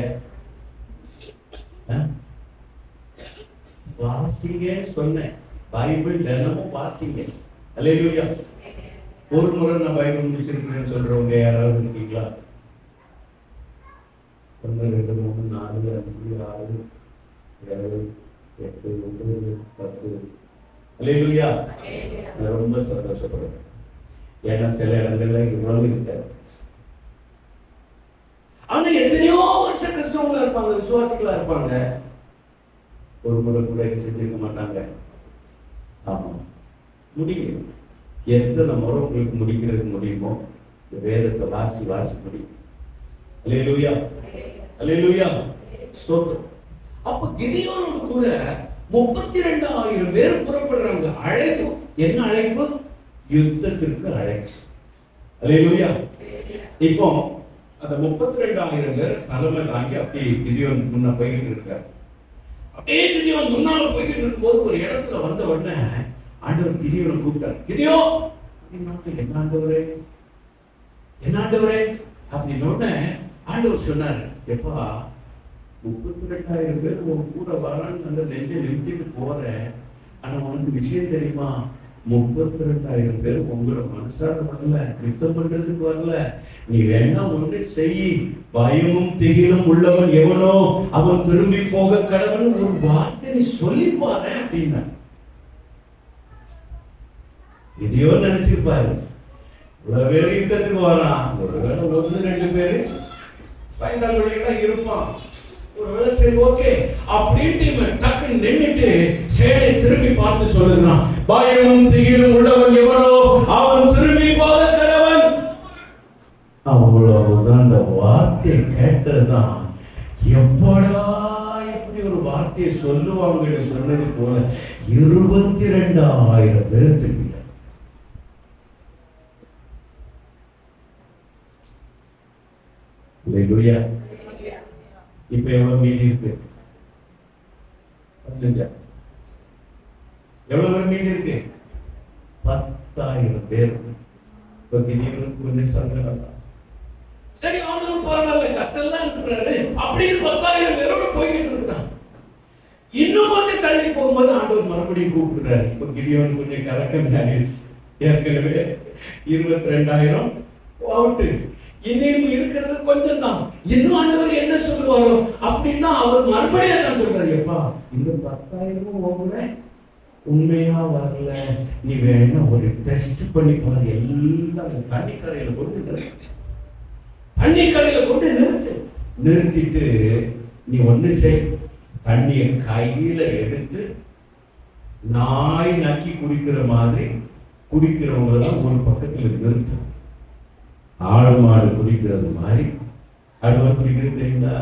வாசிங்கன்னு சொன்னேன். பைபிள் தினமும் வாசிங்க. அல்லேலூயா. ஒரு முறை நான் பைபிள் முடிச்சிருக்கிறேன்னு சொல்றவங்க யாராவது இருக்கீங்களா? 1 2 3 4 5 6 7 8 9 10. அல்லேலூயா. நான் ரொம்ப சந்தோஷப்படுறேன். ஏன்னா சில இடங்கள்ல இவ்வளவு இருக்காது. ஆனா எத்தனையோ வருஷம் கிறிஸ்தவங்களா இருப்பாங்க, விசுவாசிகளா இருப்பாங்க, ஒரு முறை கூட செஞ்சிருக்க மாட்டாங்க. ஆமா, முடியும். எத்தனை முறை உங்களுக்கு முடிக்கிறதுக்கு முடியுமோ இந்த வேதத்தை வாசி வாசி முடியும். அல்லேலூயா, அல்லேலூயா, ஸ்தோத்திரம். அப்ப கிதியோனோடு கூட 32,000 பேர் புறப்படுறாங்க. அழைப்பு என்ன அழைப்பு? யுத்தத்திற்கு அழைப்பு. அல்லேலூயா. இப்போ அந்த 32,000 பேர் தலைமை தாங்கி அப்படியே கிதியோன் முன்ன போய்கிட்டு இருக்காரு. அப்படியே கிதியோன் முன்னால போய்கிட்டு இருக்கும்போது ஒரு இடத்துல வந்த உடனே ஆண்டவர் கிதியோனை கூப்பிட்டார். கிதியோ, என்ன ஆண்டவரே, என்ன ஆண்டவரே அப்படின்னு உடனே ஆண்டவர் சொன்னார், எப்பா 32,000 பேர் உன் கூட வரான்னு நல்ல நெஞ்சை நிறுத்திட்டு போறேன். ஆனா உனக்கு விஷயம் தெரியுமா? 32,000 பேர் உங்களோட மனசார வரல, யுத்தம் பண்றதுக்கு வரல. நீ வேணா ஒன்று செய், பயமும் திகிலும் உள்ளவன் எவனோ அவன் திரும்பி போக கடவுள் ஒரு வார்த்தை நீ சொல்லி பாரு அப்படின்னா. இதையோ நினைச்சிருப்பாரு. இவ்வளவு பேர் யுத்தத்துக்கு வரான், ஒருவேளை 1 2 பேரு பயந்தாள் இருப்பான், ஒருவேளை சரி ஓகே அப்படின்ட்டு டக்குன்னு நின்னுட்டு சேனை திரும்பி பார்த்து சொல்லுறான், பயமும் திகிலும் உள்ளவன் எவனோ அவன் திரும்பி போக கடவன். அவ்வளவுதான். அந்த வார்த்தையை கேட்டதுதான், எப்படா இப்படி ஒரு வார்த்தையை சொல்லுவாங்க சொன்னது போல 22,000 பேர் திரும்பி. அல்லேலூயா. இப்ப எவ்வளவு மீதி இருக்கு? எவ்வளவு மீதி இருக்கு? 10,000 பேர். இப்ப கிதியோனுக்கு கொஞ்சம் சங்கடம் தான். சரி, அவனும் பரவாயில்ல, கத்தெல்லாம் இருக்கிறாரு அப்படின்னு 10,000 பேரோட போய்கிட்டு இருக்கிறான். இன்னும் கொஞ்சம் தள்ளி போகும்போது ஆண்டவர் மறுபடியும் கூப்பிடுறாரு. இப்ப கிதியோன் கொஞ்சம் கலக்கம் ஆயிடுச்சு. ஏற்கனவே 22,000 அவுட்டு, இன்னும் இருக்கிறது கொஞ்சம் தான். இன்னும் ஆண்டவர் என்ன சொல்லுவாரோ அப்படின்னா அவர் மறுபடியும் என்ன சொல்றாரு, எப்பா இந்த 10,000 போகல உண்மையா வரல, நீ வேணா ஒரு டெஸ்ட் பண்ணி பாரு. எல்லாம் தண்ணிக்கரையில கொண்டு நிறுத்து, தண்ணிக்கரையில கொண்டு நிறுத்திட்டு நீ ஒண்ணு செய், தண்ணியை கையில எடுத்து நாய் நக்கி குடிக்கிற மாதிரி குடிக்கிறவங்க தான் ஒரு பக்கத்துல நிறுத்து. ஆடு மாடு குடிக்கிறது மாதிரி ஆடு குடிக்கிறது தெரியுங்களா?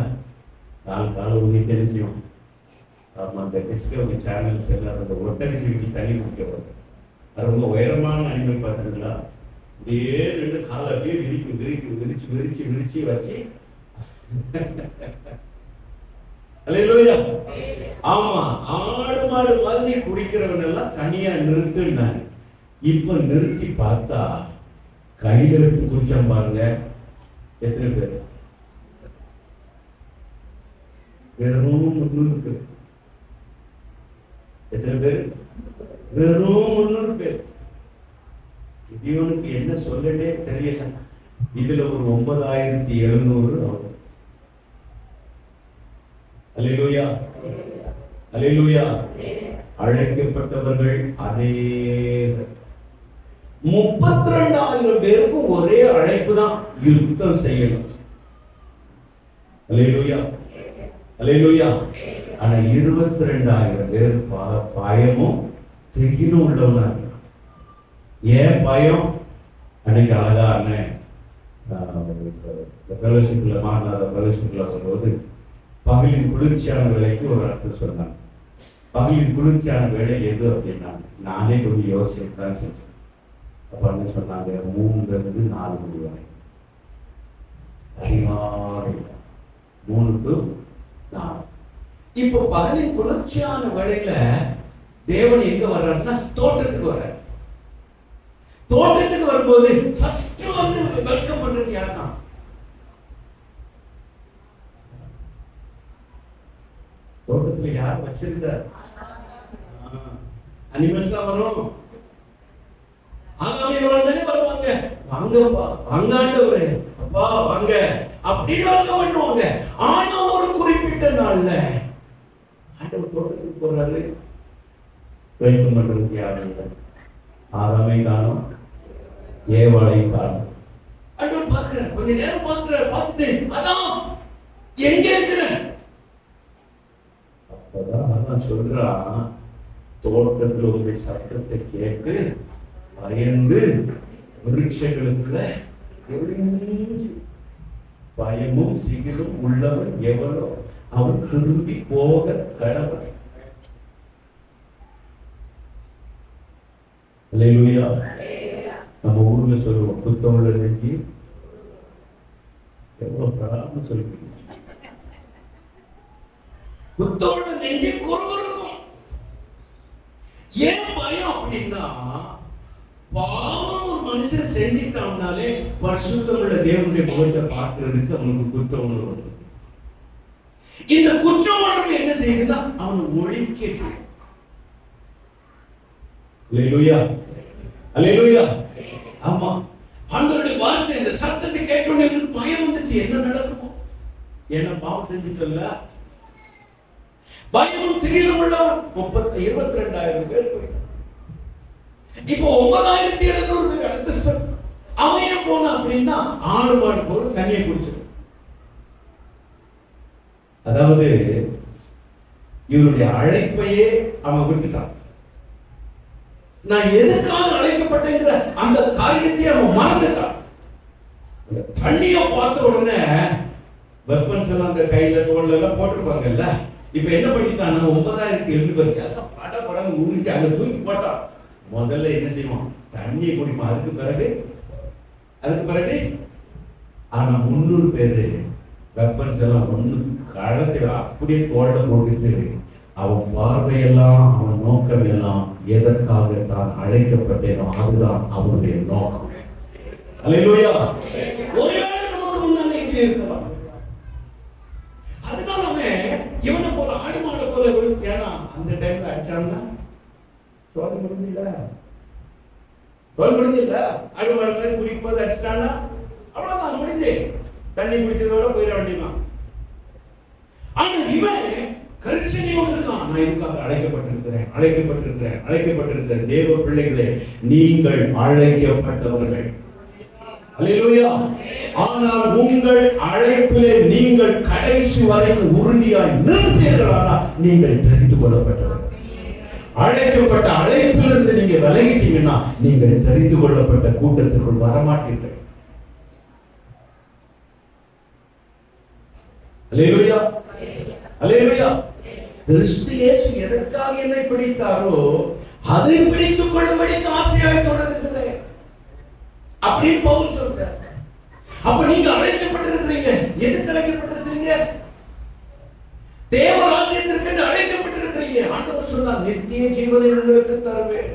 கால ஊதி தெரிஞ்சியும். ஆமா, அந்த டிஸ்கவரி சேனல்ஸ் எல்லாம் அந்த ஒட்டரிசி விட்டு தண்ணி குடிக்க வரும். அது ரொம்ப உயரமான அனிமல் பார்த்தீங்களா? அப்படியே 2 காலை அப்படியே விரிச்சு வச்சு அல்லேலூயா. ஆமா, ஆடு மாடு மாதிரி குடிக்கிறவன் எல்லாம் தனியா நிறுத்துனாங்க. இப்ப நிறுத்தி பார்த்தா கையில எடுத்து குடிச்சான் பாருங்க. எத்தனை பேர்? வெறும் 300 பேர். எத்தனை பேர்? வெறும் 300 பேர். கிதியோனுக்கு என்ன சொல்லவே தெரியல. இதுல ஒரு 9,700 ஆகும். அல்லேலூயா, அல்லேலூயா. அழைக்கப்பட்டவர்கள் அநேகர். 32,000 பேருக்கும் ஒரே அழைப்பு தான், யுத்தம் செய்யணும். அல்லேலூயா, அல்லேலூயா. ஆனா 22,000 பேர் பயமும் திகிலும் உள்ளவனா. ஏன் பயம்? அன்னைக்கு அழகா அண்ணன் ஃபெலோஷிப்ல மாநாத ஃபெலோஷிப்ல சொல்லும்போது பகலின் குளிர்ச்சியான வேலைக்கு ஒரு அர்த்தம் சொன்னாங்க. பகலின் குளிர்ச்சியான வேலை எது அப்படின்னா, நானே கொஞ்சம் யோசிச்சு தான் செஞ்சேன். அப்ப என்ன சொன்னாங்க, 3 to 4 மணி வரை அதிகாலை 3 to 4. இப்போ பகலின் குளிர்ச்சியான வேளையில தேவன் எங்க வர்றாருன்னா தோட்டத்துக்கு வர்றாரு. தோட்டத்துக்கு வரும்போது ஃபர்ஸ்ட் வந்து வெல்கம் பண்றது யாருன்னா தோட்டத்துல யார் வச்சிருந்தார்? அனிமல்ஸ் தான் வரும். ஆகாமியவர்கள் தானே வருவாங்க. வாங்கப்பா, வாங்காண்டவரே, அப்பா வாங்க அப்படின்னு பண்ணுவாங்க. ஆனா ஒரு குறிப்பிட்ட நாள்ல ஆண்டவர் தோட்டத்துக்கு போறாரு. வெல்கம் பண்றதுக்கு யாரும் இல்லை. ஆகாமை காணும், ஏவாளை காணும். ஆண்டவர் பார்க்கிறார், கொஞ்ச நேரம் பார்க்கிறார். பார்த்துட்டு அதான் எங்க இருக்கிற அப்பதான் சொல்றான், தோட்டத்தில் உங்களுடைய சத்தத்தை கேட்டு பயந்து விருட்சங்களுக்கு பயமும் சிகிலும் உள்ளவர் எவரோ அவன் திரும்பி போக கடவுள். அல்லேலூயா. நம்ம ஊர்ல சொல்லுவோம், புத்தமுள்ள நெஞ்சி எவ்வளவு பிரார்த்தனை சொல்லுங்க. புத்தமுள்ள நெஞ்சி குறுகுறுக்கும். ஏன் பயம் அப்படின்னா, பாவம் ஒரு மனுஷன் செஞ்சிட்டான்னாலே பரிசுத்தமுள்ள தேவனுடைய முகத்தை பார்க்கிறதுக்கு அவனுக்கு குற்ற உணர்வு வருது. இந்த குற்ற உணர்வு என்ன செய்யுதுன்னா அவனை ஒழிக்க செய்யும். அல்லேலூயா, அல்லேலூயா. ஆமா, ஆண்டவருடைய வார்த்தை இந்த சத்தத்தை கேட்டோன்னே எனக்கு பயம் வந்துச்சு. என்ன நடக்குமோ, என்ன பாவம் செஞ்சுட்டல. பயமும் திகிலும் உள்ளவன் 22,000 பேர் போயிட்டான். இப்போ 9,700 பேர் அடுத்த ஸ்டெப். அவன் ஏன் போனா அப்படின்னா, ஆடு மாடு போல தண்ணியை குடிச்சிடும். அதாவது இவருடைய அழைப்பையே அவன் விட்டுட்டான். நான் எதுக்காக அழைக்கப்பட்டேங்கிற அந்த காரியத்தை அவன் மறந்துட்டான். தண்ணியை பார்த்த உடனே வெப்பன்ஸ் எல்லாம் அந்த கையில தோல்ல எல்லாம் போட்டுருப்பாங்கல்ல. இப்ப என்ன பண்ணிட்டான், 9,700 பேருக்கு பட படம் உருட்டி அங்க தூக்கி போட்டான். முதல்ல என்ன செய்வான், தண்ணியை குடிப்பான். அதுக்கு பிறகு ஆனா 300 பேரு வெப்பன்ஸ் எல்லாம் ஒண்ணு கழத்துல அப்படியே தோல்ல போட்டுட்டு அவன் பார்வையெல்லாம் அவன் நோக்கம் எல்லாம் எதற்காக தான் அழைக்கப்பட்டேனோ அதுதான் அவனுடைய நோக்கம். அல்லேலூயா. ஒருவேளை நமக்கு முன்னாலே இது இருக்கலாம். அதனால இவனை போல ஆடு மாடு போல, ஏன்னா அந்த டைம்ல அடிச்சான்னா தோல் முடிஞ்சில்ல, ஆடு மாடு மாதிரி குடிக்கும் போது அடிச்சிட்டான்னா அவ்வளவுதான், முடிஞ்சு தண்ணி குடிச்சதோட போயிட வேண்டியதான். ஆனா இவன் கரிசனையோடு இருக்கான். நான் இதுக்காக அழைக்கப்பட்டிருக்கிறேன். தேவ பிள்ளைகளே, நீங்கள் அழைக்கப்பட்டவர்கள். அல்லேலூயா. ஆனால் உங்கள் அழைப்பிலே நீங்கள் கடைசி வரைக்கும் உறுதியாய் நிற்பீர்களானால் நீங்கள் தெரிந்து கொள்ளப்பட்டவர்கள். அழைக்கப்பட்ட அழைப்பிலிருந்து நீங்க விலகிட்டீங்கன்னா நீங்கள் தெரிந்து கொள்ளப்பட்ட கூட்டத்திற்குள் வரமாட்டீர்கள். அல்லேலூயா, அல்லேலூயா. கிறிஸ்து இயேசு எதற்காக என்னை பிடித்தாரோ அதை பிடித்துக் கொள்ளும்படிக்கு ஆசையாய் தொடர்கிறேன் அப்படின்னு பவுல் சொல்றார். அப்ப நீங்க அழைக்கப்பட்டிருக்கிறீங்க. எதுக்கு அழைக்கப்பட்டிருக்கிறீங்க? தேவ ராஜ்யத்திற்கு அழைக்கப்பட்டிருக்கிறீங்க. ஆண்டவர் சொன்னார், நித்திய ஜீவனை உங்களுக்கு தருவேன்,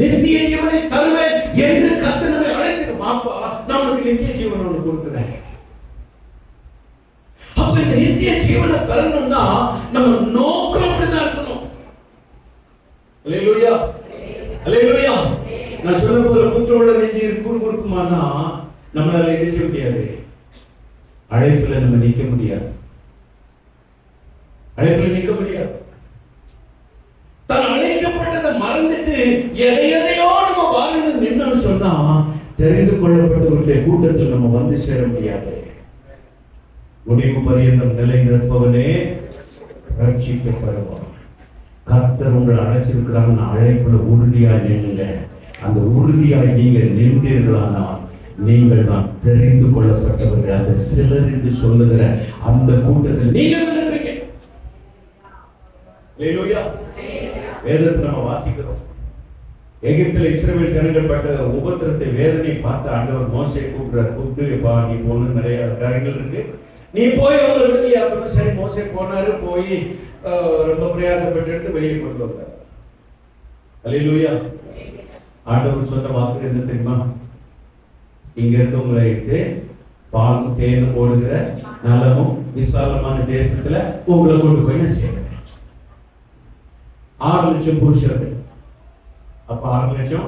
நித்திய ஜீவனை தருவேன் என்று கர்த்தர் நம்மை அழைத்து, பாப்பா நான் உனக்கு நித்திய ஜீவனை ஒன்று கொடுக்கிறேன். அப்ப இந்த நித்திய ஜீவனை பெறணும்னா நம்ம நோக்கம் அப்படிதான் இருக்கணும். அல்லேலூயா, அல்லேலூயா. நான் சொல்ல போற குற்றவுள்ள நெஞ்சு குறுகுறுக்குமானா நம்மளால என்ன செய்ய முடியாது? அழைப்புல நம்ம நிற்க முடியாது. தான் அழைக்கப்பட்டதை மறந்துட்டு எதையோ நம்ம வாழணும் நின்னு சொன்னா தெரிந்து கொள்ளப்பட்டவர்களுடைய கூட்டத்தில் நம்ம வந்து சேர முடியாது. முடிவு பரியந்தம் நிலை நிற்பவனே ரட்சிக்கப்படுவான். கர்த்தர் உங்களை அழைச்சிருக்கிறாங்க. அழைப்புல உறுதியாய் நில்லுங்க. அந்த உறுதியாய் நீங்கள் நின்றீர்களானால் நீங்கள் தான் தெரிந்து கொள்ளப்பட்டவர்கள். அந்த சிலர் என்று சொல்லுகிற அந்த கூட்டத்தில் நீங்கள் இருப்பீங்க. அல்லேலூயா. வேதத்தை நம்ம வாசிக்கிறோம். எகிப்தில் இஸ்ரவேல் ஜனங்கள் பட்ட உபத்திரத்தை வேதனை பார்த்து ஆண்டவர் மோசேயை கூப்பிட்டு, நீ போன நிறைய காரியங்கள் இருக்கு, நீ போய் அவங்க விடுதலை ஆகணும். சரி, மோசே போனாரு, போய் ரொம்ப பிரயாசப்பட்டு எடுத்து வெளியே கொண்டு வந்தார். அல்லேலூயா. ஆண்டவர் சொன்ன வாக்கு என்ன தெரியுமா? இங்க இருந்து உங்களை எடுத்து பாலும் தேனும் ஓடுகிற நலமும் விசாலமான தேசத்துல உங்களை கொண்டு போய் சேர்க்கிறேன். 6 லட்சம் புருஷர்கள், அப்ப 6 லட்சம்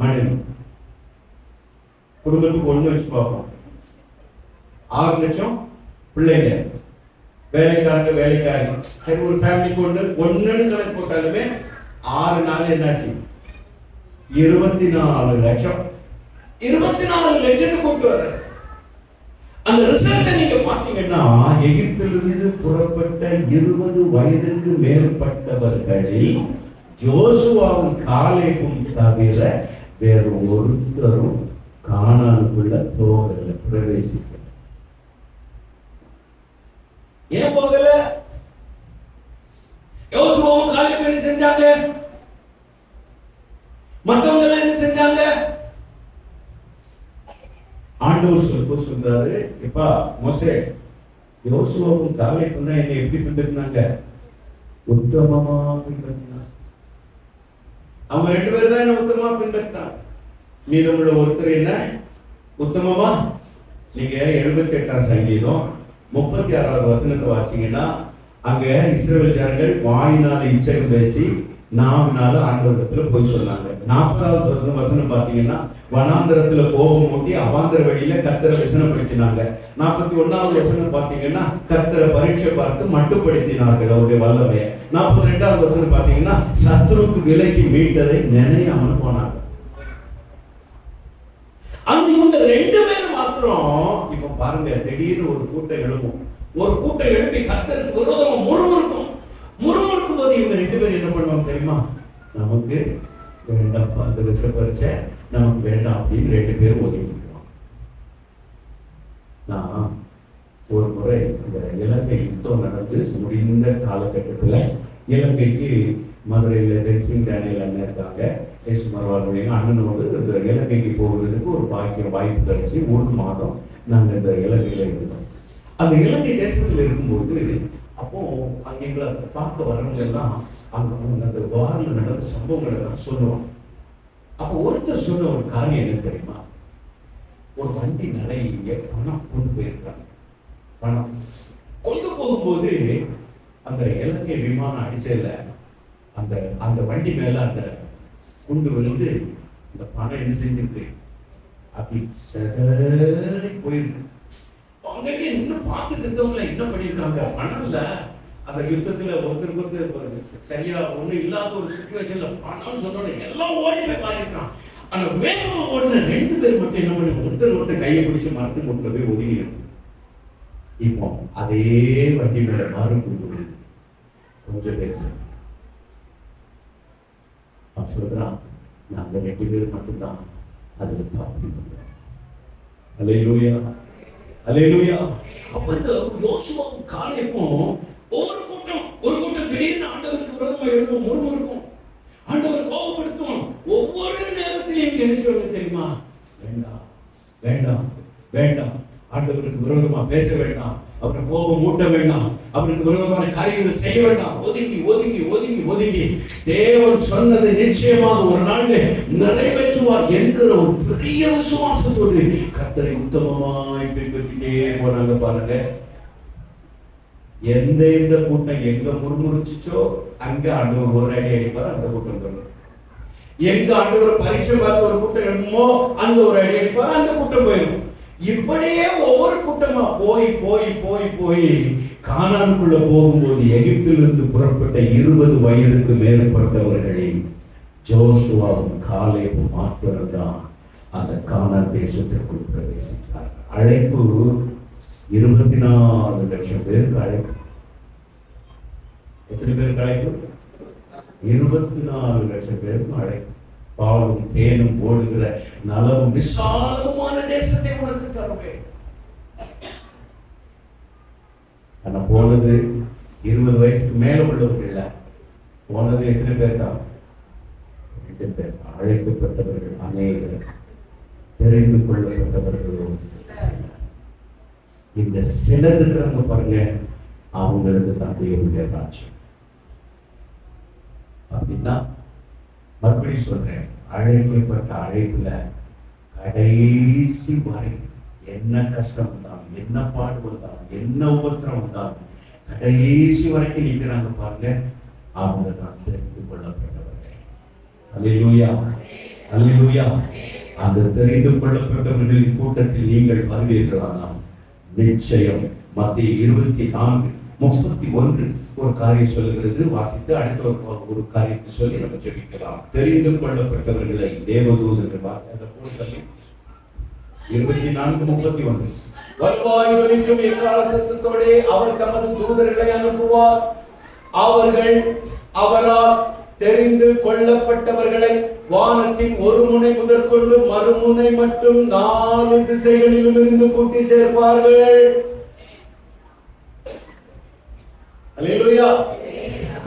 மனைவி, குடும்பத்துக்கு ஒண்ணு வச்சு பார்ப்போம். 6 லட்சம் பிள்ளைங்க, வேலைக்காரங்க, வேலைக்காரி. சரி, ஒரு ஃபேமிலிக்கு ஒண்ணுன்னு கணக்கு போட்டாலுமே 6 நாள் என்னாச்சு? 24 லட்சம். 24 லட்சத்தை கொண்டு வர அந்த ரிசல்ட்டை நீங்க பாத்தீங்கன்னா, எகிப்திலிருந்து புறப்பட்ட 20 வயதுக்கு மேற்பட்டவர்களில் யோசுவாவும் காலேபும் தவிர வேறு ஒருத்தரும் கானானுக்குள்ள போகல, பிரவேசிக்கல. ஏன் போகல? யோசுவாவும் காலேபும் என்ன செஞ்சாங்க? மற்றவங்க என்ன செஞ்சாங்க? ஆண்டவர் சொல்றாரு, இப்பா மோசே, யோசுவாவும் காலேபும் தான் என்னை எப்படி பின்பற்றினாங்க? உத்தமமா பின்பற்றினாங்க. அவங்க 2 பேரும் தான் என்ன உத்தமமா பின்பற்றினாங்க. மீதமுள்ள ஒருத்தர் என்ன உத்தமமா? நீங்க 78ஆம் சங்கீதம் 36வது வசனத்தை வாசிங்கன்னா, அங்க இஸ்ரவேல் ஜனங்கள் வாயினால இச்சகம் பேசி நாவினால ஆண்டவரிடத்துல போய் சொன்னாங்க. 40வது வசனம் பாத்தீங்கன்னா, வனாந்தரத்துல கோபம் ஊட்டி அவாந்தர வழியில கர்த்தரை விசனப்படுத்தினாங்க. 41வது வசனம் பாத்தீங்கன்னா, கர்த்தரை பரீட்சை பார்த்து மட்டுப்படுத்தினார்கள் அவருடைய வல்லமையை. 42வது வசனம் பாத்தீங்கன்னா, சத்துருக்கு விலைக்கு மீட்டதை நினையாமல் போனாங்க. அந்த இவங்க 2 பேரும் மாத்திரம் இப்ப பாருங்க, திடீர்னு ஒரு கூட்டம் எழுப்பும். ஒரு கூட்டம் எழுப்பி கர்த்தருக்கு விரோதமா முறுமுறுக்கும் போது இவங்க 2 பேரும் என்ன பண்ணுவாங்க தெரியுமா? நமக்கு வேண்டாம், அந்த விஷய பரிச்சை நமக்கு வேண்டாம் அப்படின்னு 2 பேரும் ஒதுக்கிடுவாங்க. நான் ஒரு முறை இந்த இலங்கை யுத்தம் நடந்து முடிந்த காலகட்டத்தில் இலங்கைக்கு மதுரையில் ரென்சிங் டேனியல் அண்ணன் இருக்காங்க, எஸ் மரவாளுடைய அண்ணனோடு இந்த இலங்கைக்கு போகிறதுக்கு ஒரு வாய்ப்பு கிடைச்சி 1 மாதம் நாங்கள் இந்த இலங்கையில் இருந்தோம். அந்த இலங்கை தேசத்தில் இருக்கும்போது அப்போ அங்க எங்களை பார்க்க வரவங்க எல்லாம் அங்க அந்த வாரில் நடந்த சம்பவங்கள் எல்லாம் சொல்லுவாங்க. அப்போ ஒருத்தர் சொன்ன ஒரு காரியம் என்ன தெரியுமா? ஒரு வண்டி நிறைய பணம் கொண்டு போயிருக்காங்க. பணம் கொண்டு போகும்போது அந்த இலங்கை விமான அடிச்சல அந்த அந்த வண்டி மேல அந்த குண்டு விழுந்து அந்த பணம் என்ன செஞ்சிருக்கு? அப்படி சரி போயிருக்கு. அங்கே இன்னும் பார்த்துட்டு இருந்தவங்க என்ன பண்ணியிருக்காங்க? பணம் இல்ல, அந்த யுத்தத்துல ஒருத்தருக்கு சரியா ஒண்ணு இல்லாத ஒரு சிச்சுவேஷன்ல பணம் சொன்னோட எல்லாம் ஓடி போய் பாருக்கான். ஆனா வேகமா ஓடுன 2 பேர் மட்டும் என்ன பண்ணி ஒருத்தர் கையை பிடிச்சு மரத்து கொண்டு போய் ஒதுங்கிடும். இப்போ அதே வண்டி மேல மாறும் கொஞ்சம் பேச சொல்றான், நாங்க 2 பேர் மட்டும்தான் அதுல பார்த்து. அல்லேலூயா, அல்லேலூயா. அப்ப இந்த யோசுவாவும் காலேபும் ஒரு கூட்டம் திடீர்னு ஆண்டவருக்கு விரோதமா எழுப்பும், முறுமுறுக்கும், ஆண்டவர் கோபப்படுத்தும். ஒவ்வொரு நேரத்திலையும் என்ன செய்வாங்க தெரியுமா? வேண்டாம் வேண்டாம் வேண்டாம், ஆண்டவருக்கு விரோதமா பேச வேண்டாம், அவருக்கு கோபம் மூட்ட வேண்டாம், அவருக்கு விரோதமான காரியங்களை செய்ய வேண்டாம். ஒதுங்கி ஒதுங்கி ஒதுங்கி ஒதுங்கி தேவன் சொன்னதை நிச்சயமாக ஒரு நாள் நிறைவேற்றுவார் என்கிற ஒரு பெரிய விசுவாசத்தோடு கர்த்தரை உத்தமமாய் பின்பற்றிட்டே போனாங்க. பாருங்க, எந்த கூட்டம் எங்க முறுமுறுச்சோ அங்க ஆண்டவர் ஒரு அடி அடிப்பார், அந்த கூட்டம் வரும். எங்க ஆண்டவர் பரீட்சை பார்த்து ஒரு கூட்டம் எழுமோ அந்த ஒரு அடி அடிப்பார், அந்த கூட்டம் போயிடும். இப்படியே ஒவ்வொரு கூட்டமா போய் போய் போய் போய் கானானுக்குள்ள போகும்போது எகிப்திலிருந்து புறப்பட்ட 20 வயதுக்கு மேற்பட்டவர்களில் ஜோசுவாவும் காலேபும் மாத்திரம்தான் அந்த கானான் தேசத்திற்குள் பிரவேசித்தார். அழைப்பு 24 லட்சம் பேருக்கு அழைப்பு. எத்தனை பேருக்கு அழைப்பு? 24 லட்சம் பேருக்கு அழைப்பு. பாலும் தேனும் ஓடுகிற நலமும் விசாலமான தேசத்தை உனக்கு தருவேன். ஆனா போனது 20 வயசுக்கு மேல உள்ளவர்கள். போனது எத்தனை பேர் தான்? 2 பேர். அழைக்கப்பட்டவர்கள் அநேகர், தெரிந்து கொள்ளப்பட்டவர்கள். இந்த சிலர் இருக்கிறவங்க பாருங்க, அவங்களுக்கு தான் தேவனுடைய ராஜ்யம். அப்படின்னா மறுபடியும் சொல்றேன், அழைக்கப்பட்ட அழைப்புல கடைசி வரை என்ன கஷ்டம் வந்தாலும், என்ன பாடு வந்தாலும், என்ன உபத்திரம் வந்தாலும், கடைசி வரைக்கும் நிற்கிறாங்க பாருங்க, அவங்க தான் தெரிந்து கொள்ளப்பட்டவர்கள். அல்லேலூயா, அல்லேலூயா. அந்த தெரிந்து கொள்ளப்பட்டவர்களின் கூட்டத்தில் நீங்கள் வருவீர்களானால் நிச்சயம். மத்திய 24:31 ஒரு காரியம் சொல்லுகிறது. வாசித்து அடுத்த ஒரு காரியத்தை சொல்லி நம்ம ஜெபிக்கலாம். தெரிந்து கொள்ளப்பட்டவர்களை தேவதூதர்கள் 24:31 வருவாயுக்கும் எக்கால சத்தத்தோடே அவர் தமது தூதர்களை அனுப்புவார். அவர்கள் அவரால் தெரிந்து கொள்ளப்பட்டவர்களை வானத்தின் ஒரு முனை முதற்கொண்டு மறுமுனை மட்டும் 4 திசைகளிலும் இருந்து கூட்டி சேர்ப்பார்கள். அல்லேலூயா.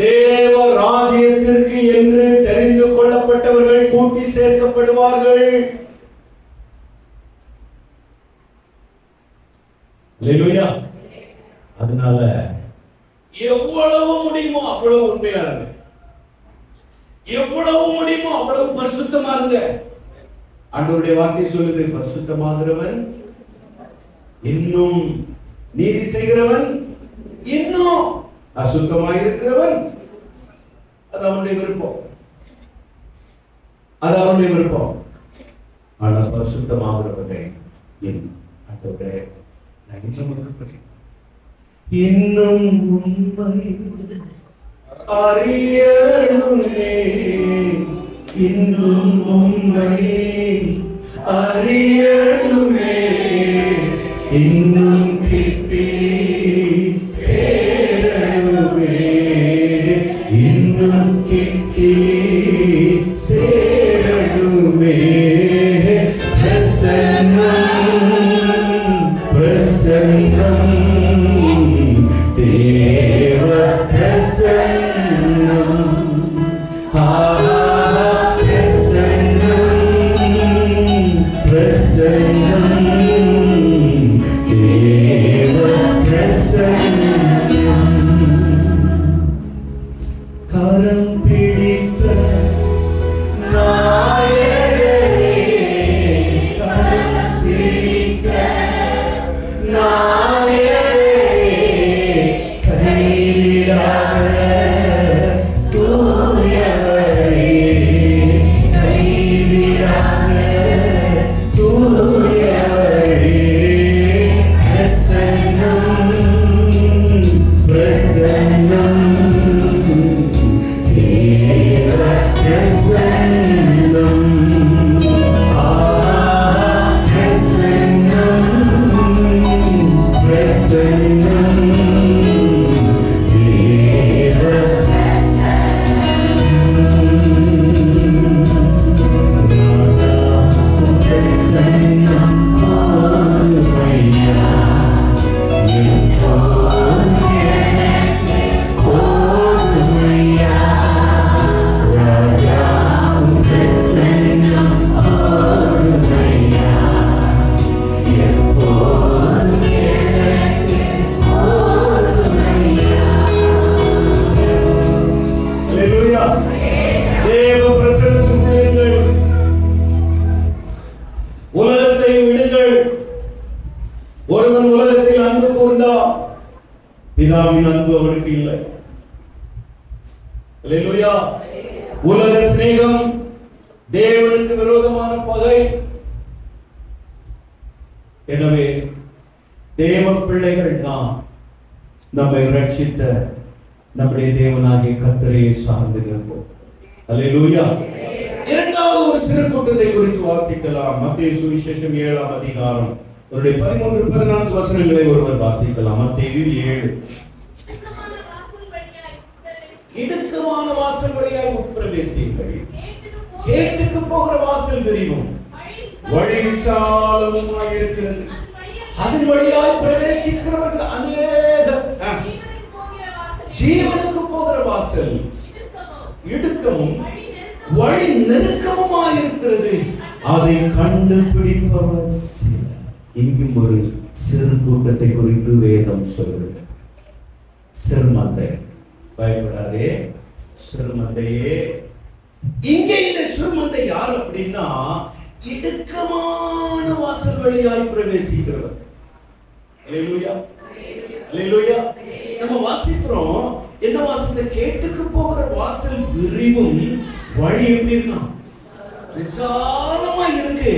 தேவ ராஜ்யத்திற்கு என்று தெரிந்து கொள்ளப்பட்டவர்கள் கூட்டி சேர்க்கப்படுவார்கள். அல்லேலூயா. அதனால எவ்வளவு முடியுமோ அவ்வளவு உண்மையா இருங்க, எவ்வளவு முடியுமோ அவ்வளவு பரிசுத்தமா இருங்க. ஆண்டவருடைய வார்த்தை சொல்லுது, பரிசுத்தமாகிறவன் இன்னும், நீதி செய்கிறவன் இன்னும், அசுத்தமாயிருக்கிறவன் அது அவனுடைய விருப்பம், அது அவனுடைய விருப்பம். ஆனால் பரிசுத்தமாகிறவனை ஆண்டவரே இன்னும் உண்மை அறியணுமே, இன்னும் உண்மை அறியணுமே, இன்னும் கிட்டி சேரணுமே, இன்னும் கிட்டி சேரணுமே. பிரசன்னம் தேவ பிரசன்னம், பிரசன்னம் தேவ பிரசன்னம். கரம் பிடித்த நாயகரே, கரம் பிடித்த நாயகரே, கைவிடாத தூயவரே, கைவிடாத தூயவரே. பிரசன்னம் பிரசன்னம் தேவ பிரசன்னம், பிரசன்னம் பிரசன்னம் தேவ பிரசன்னம். ஆமையா தேவ பிரசன்னத்துக்குள்ளீர்கள். உலகத்தை விடுங்கள். ஒருவன் உலகத்தில் அன்பு கூர்ந்தால் பிதாவின் அன்பு அவனுக்கு இல்லை. அல்லேலூயா. உலக சிநேகம் தேவனுக்கு விரோதமான பகை. எனவே தேவ பிள்ளைகள் நாம் நம்மை ரட்சித்த நம்முடைய தேவனாகிய கர்த்தரையே சார்ந்து இருப்போம். அல்லேலூயா. இரண்டாவது ஒரு சிறு கூட்டத்தை குறித்து வாசிக்கலாம். மத்தேயு சுவிசேஷம் 7ஆம் அதிகாரம் 13-14 வசனங்களை ஒருவர் வாசிக்கலாம். மத்தேயு 7. இடுக்கமான வாசல் வழியாய் உட்பிரவேசியுங்கள். கேட்டுக்கு போகிற வாசல் விரிவும் வழி விசாலமுமாய் இருக்கிறது, அதன் வழியாய் பிரவேசிக்கிறவர்கள் அநேகர். ஜீவனுக்கு போகிற வாசல் இடுக்கமும் வழி நெருக்கமுமாய் இருக்கிறது, அதை கண்டுபிடிப்பவர் சிலர். இங்கும் ஒரு சிறு கூட்டத்தை குறித்து வேதம் சொல்லுது. சிறுமந்தை, பயப்படாதே சிறுமந்தையே. இங்க இந்த சிறுமந்தை யார் அப்படின்னா, இடுக்கமான வாசல் வழியாய் பிரவேசிக்கிறவர். அல்லேலூயா, அல்லேலூயா. நம்ம வாசிக்கிறோம், என்ன வாசத்தை? கேட்டுக்கு போகிற வாசல் விரிவும் வழி எப்படி இருக்கான்? விசாலமா இருக்கு.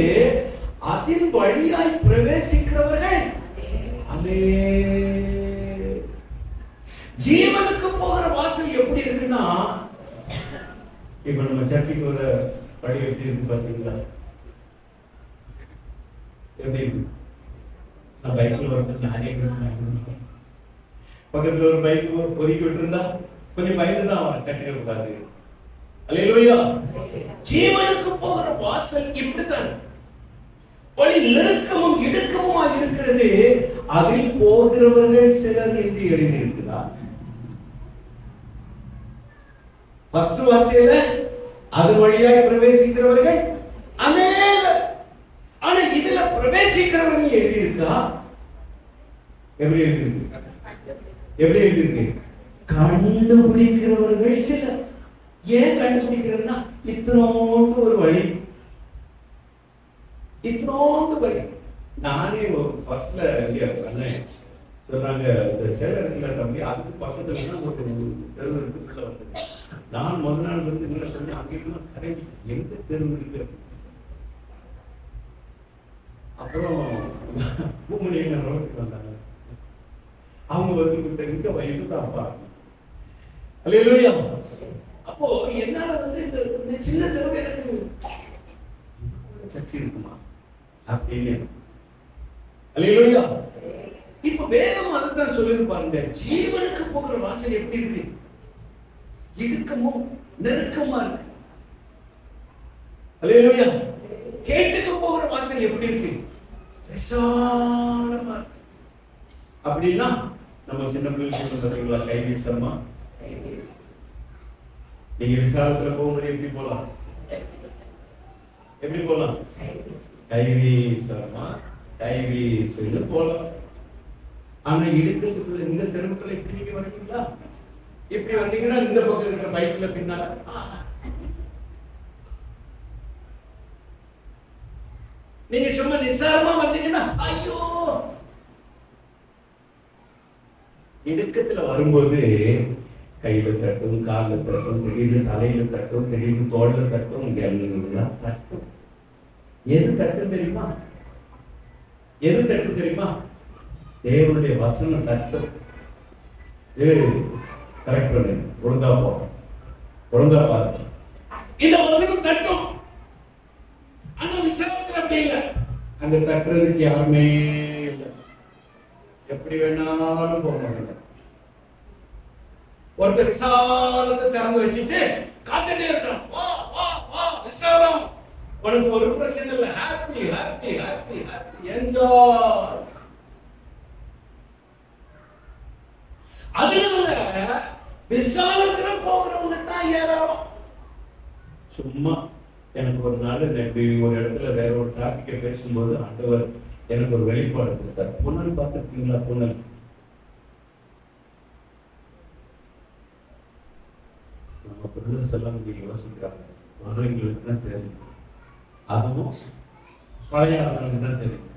அதின் வழியாய் பிரவேசிக்கிறவர்கள் அலே. ஜீவனுக்கு போகிற வாசல் எப்படி இருக்குன்னா, இப்ப நம்ம சர்ச்சுக்கு வர வழி எப்படி இருக்கு பாத்தீங்களா? எப்படி இருக்கு? நான் பைக்ல வரது நானே பக்கத்துல ஒரு பைக் பொறுக்கி விட்டு இருந்தா கொஞ்சம் பயந்துதான் அவன் கட்டில உட்காந்து. அல்லேலூயா. ஜீவனுக்கு போகிற வாசல் இப்படித்தான், வழி நெருக்கமும் இடுக்கமுமா இருக்கிறது. அதில் போகிறவர்கள் சிலர் என்று எழுதியிருக்குதா? ஃபர்ஸ்ட் வாசையில அது வழியாய் பிரவேசிக்கிறவர்கள் அநேகர். ஆனா இதுல பிரவேசிக்கிறவர்கள் எழுதியிருக்கா? எப்படி எழுதியிருக்கு? எப்படி எழுதியிருக்கு? கண்டுபிடிக்கிறவர்கள் சிலர். ஏன் கண்டுபிடிக்கிறதுனா, இத்தனோண்டு ஒரு வழி, இத்தனோண்டு வழி. நானே ஃபர்ஸ்ட்ல அண்ணன் சொன்னாங்க, இந்த சேலத்துல தம்பி அதுக்கு பக்கத்துல தான் ஒரு தெரு இருக்குள்ள வந்து, நான் முதல் நாள் வந்து என்ன சொன்னேன், அங்கே கரை எந்த தெரு இருக்கு. அப்புறம் பூமணியங்க ரோட்டுக்கு வந்தாங்க. அவங்க வந்து இங்க இதுதான்ப்பா. அல்லேலூயா. அப்போ என்னால வந்து இந்த சின்ன தெருவை எனக்கு சர்ச்சை இருக்குமா அப்படின்னு. அல்லேலூயா. இப்ப வேதம் அதுதான் சொல்லுது பாருங்க. ஜீவனுக்கு போகிற வாசல் எப்படி இருக்கு? இடுக்கமும் நெருக்கமா இருக்கு. அல்லேலூயா. கேட்டுக்கு போகிற வாசல் எப்படி இருக்கு? விசாலமா இருக்கு. அப்படின்னா நம்ம சின்ன பிள்ளைகள் பார்த்தீங்களா, கை வீசமா. நீங்க விசாலத்துல போகும்போது எப்படி போலாம்? எப்படி போலாம்? கை வீசமா, கை வீசுன்னு போலாம். ஆனா இடுக்கத்துக்குள்ள இந்த தெருவுக்குள்ள இப்படி நீங்க வரீங்களா? இப்படி வந்தீங்கன்னா இந்த பக்கம் இருக்கிற பைக்ல பின்னால நீங்க சும்மா நிசாரமா வந்தீங்கன்னா ஐயோ. இடுக்கத்துல வரும்போது கையில தட்டும், காலில் தட்டும், திடீர்னு தலையில தட்டும், திடீர்னு தோல்ல தட்டும், எல்லாம் தட்டும். எது தட்டும் தெரியுமா? எது தட்டும் தெரியுமா? தேவனுடைய வசனம் தட்டும். கரெக்ட் பண்ணு, ஒழுங்கா போ, ஒழுங்கா பாரு. இந்த வசனம் தட்டும். ஆனா விசாரத்துல அப்படி இல்லை. அங்க தட்டுறதுக்கு யாருமே இல்லை. எப்படி வேணாலும் போக. ஒருத்தர் விசாலத்தை திறந்து வச்சுட்டு காத்துட்டே இருக்கிறான். வா வா வா விசாலம், உனக்கு ஒரு பிரச்சனை இல்லை, happy happy happy happy enjoy. அதனால விசாலத்துல போகிறவங்க தான் ஏறாலும். சும்மா எனக்கு ஒரு நாள் ஒரு இடத்துல வேற ஒரு டாபிக்கை பேசும்போது ஆண்டவர் எனக்கு ஒரு வெளிப்பாடு கொடுத்தார். புனல் பார்த்துருக்கீங்களா? புனல் நம்ம பிரதர்ஸ் எல்லாம் கொஞ்சம் யோசிக்கிறாங்க. எங்களுக்கு தான் தெரியும், அதுவும் பழைய ஆளுங்களுக்கு தான் தெரியும்.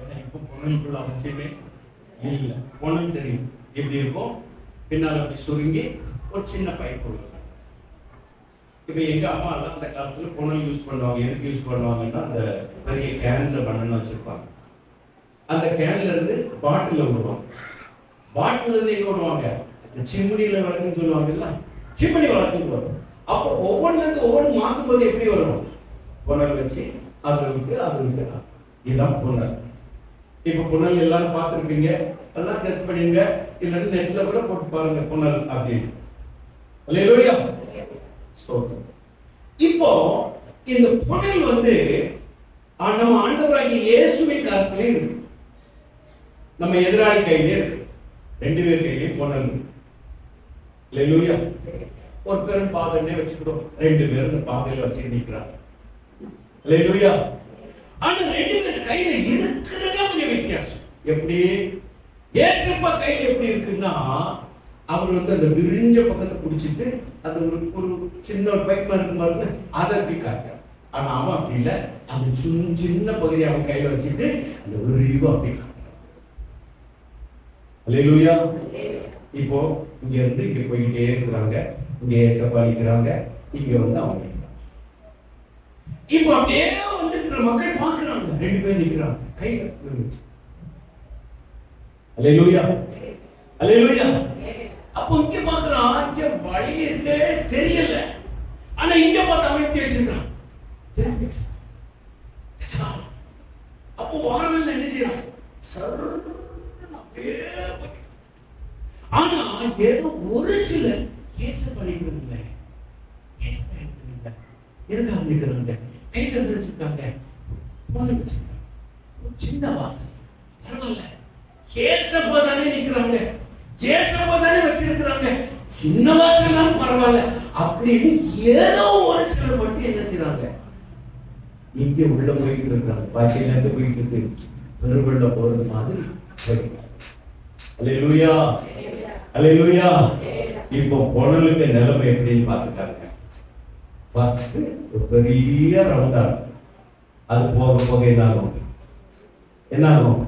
ஏன்னா இப்போ புனலுக்குள்ள அவசியமே இல்லை. புனல் தெரியும் எப்படி இருக்கும், பின்னால் அப்படி சுருங்கி ஒரு சின்ன பைப் கொடுக்கும். இப்போ எங்க அம்மா எல்லாம் அந்த காலத்துல புனல் யூஸ் பண்ணுவாங்க. எதுக்கு யூஸ் பண்ணுவாங்கன்னா, அந்த பெரிய கேன்ல பண்ணணும் வச்சிருப்பாங்க. அந்த கேன்ல இருந்து பாட்டில விடுவாங்க. பாட்டில இருந்து எங்க விடுவாங்க? சிம்னியில வளர்க்குன்னு சொல்லுவாங்கல்ல, சிம்னி வளர்க்குன்னு வரும். அப்போ ஒவ்வொன்றுல இருந்து ஒவ்வொன்று மாற்றும் போது எப்படி வரும்? புனல் வச்சு அது விட்டு அது விட்டு. இதுதான் புனல். இப்ப புனல் எல்லாரும் பார்த்துருப்பீங்க, எல்லாம் டெஸ்ட் பண்ணீங்க, இல்லைன்னு நெட்ல கூட போட்டு பாருங்க புனல் அப்படின்னு. அல்லேலூயா. இப்போ இந்த புனல் வந்து நம்ம ஆண்டவராகிய இயேசுவின் கரத்திலே இருக்கு. நம்ம எதிராளி கையிலே இருக்கு. ரெண்டு பேர் கையிலே புனல் இருக்கு. அல்லேலூயா. ஒரு பேரும் பாதைன்னே வச்சுக்கிறோம், ரெண்டு பேரும் இந்த பாதையில வச்சு நிற்கிறாங்க. அல்லேலூயா. ஆனா ரெண்டு பேர் கையில இருக்கிறதா கொஞ்சம் வித்தியாசம். எப்படி ஏசப்பா கையில் எப்படி இருக்குன்னா அவர் வந்து அந்த விரிஞ்ச பக்கத்தை பிடிச்சிட்டு அது ஒரு சின்ன பைப் இருக்கும் பாருங்க, அதை அப்படி காட்டுறான். ஆனா அவன் அப்படி இல்லை, அந்த சின்ன பகுதியை அவன் கையில வச்சுட்டு அந்த விரிவா அப்படி காட்டுறான். அல்லேலூயா. இப்போ இங்க இருந்து இங்க போயிட்டே இருக்கிறாங்க, இங்க ஏசப்பா நிற்கிறாங்க, இங்க வந்து அவங்க நிற்கிறாங்க. இப்போ அப்படியே வந்து மக்கள் பார்க்கிறாங்க, 2 பேர் நிற்கிறாங்க கையில. அல்லேலூயா, அல்லேலூயா. அப்போ இங்க பார்க்கிறான், இங்க வழி இருக்கே தெரியல, ஆனா இங்க பார்த்து அவன் எப்படி வச்சிருக்கான். அப்போ வாரவெல்லாம் என்ன செய்யறான், ஆனா ஏதோ ஒரு சிலர் கேச பண்ணிக்கிறாங்க, இருக்காங்க, கையில வச்சிருக்காங்க, சின்ன வாசல் பரவாயில்ல, கேசப்பா தானே நிக்கிறாங்க, கேசப்பா தானே வச்சிருக்கிறாங்க, சின்ன வாசல் பரவாயில்ல அப்படின்னு ஏதோ ஒரு சிலர் மட்டும் என்ன செய்யறாங்க, இங்க உள்ள போயிட்டு இருக்காங்க. பாக்கியில இருந்து போயிட்டு இருக்கு, பெருவெள்ள போறது மாதிரி. அல்லேலூயா, அல்லேலூயா. இப்போ புனலுக்கு நிலைமை எப்படின்னு பார்த்துட்டாங்க. ஃபர்ஸ்ட் ஒரு பெரிய ரவுண்டா, அது போக போக என்ன ஆகும், என்ன ஆகும்.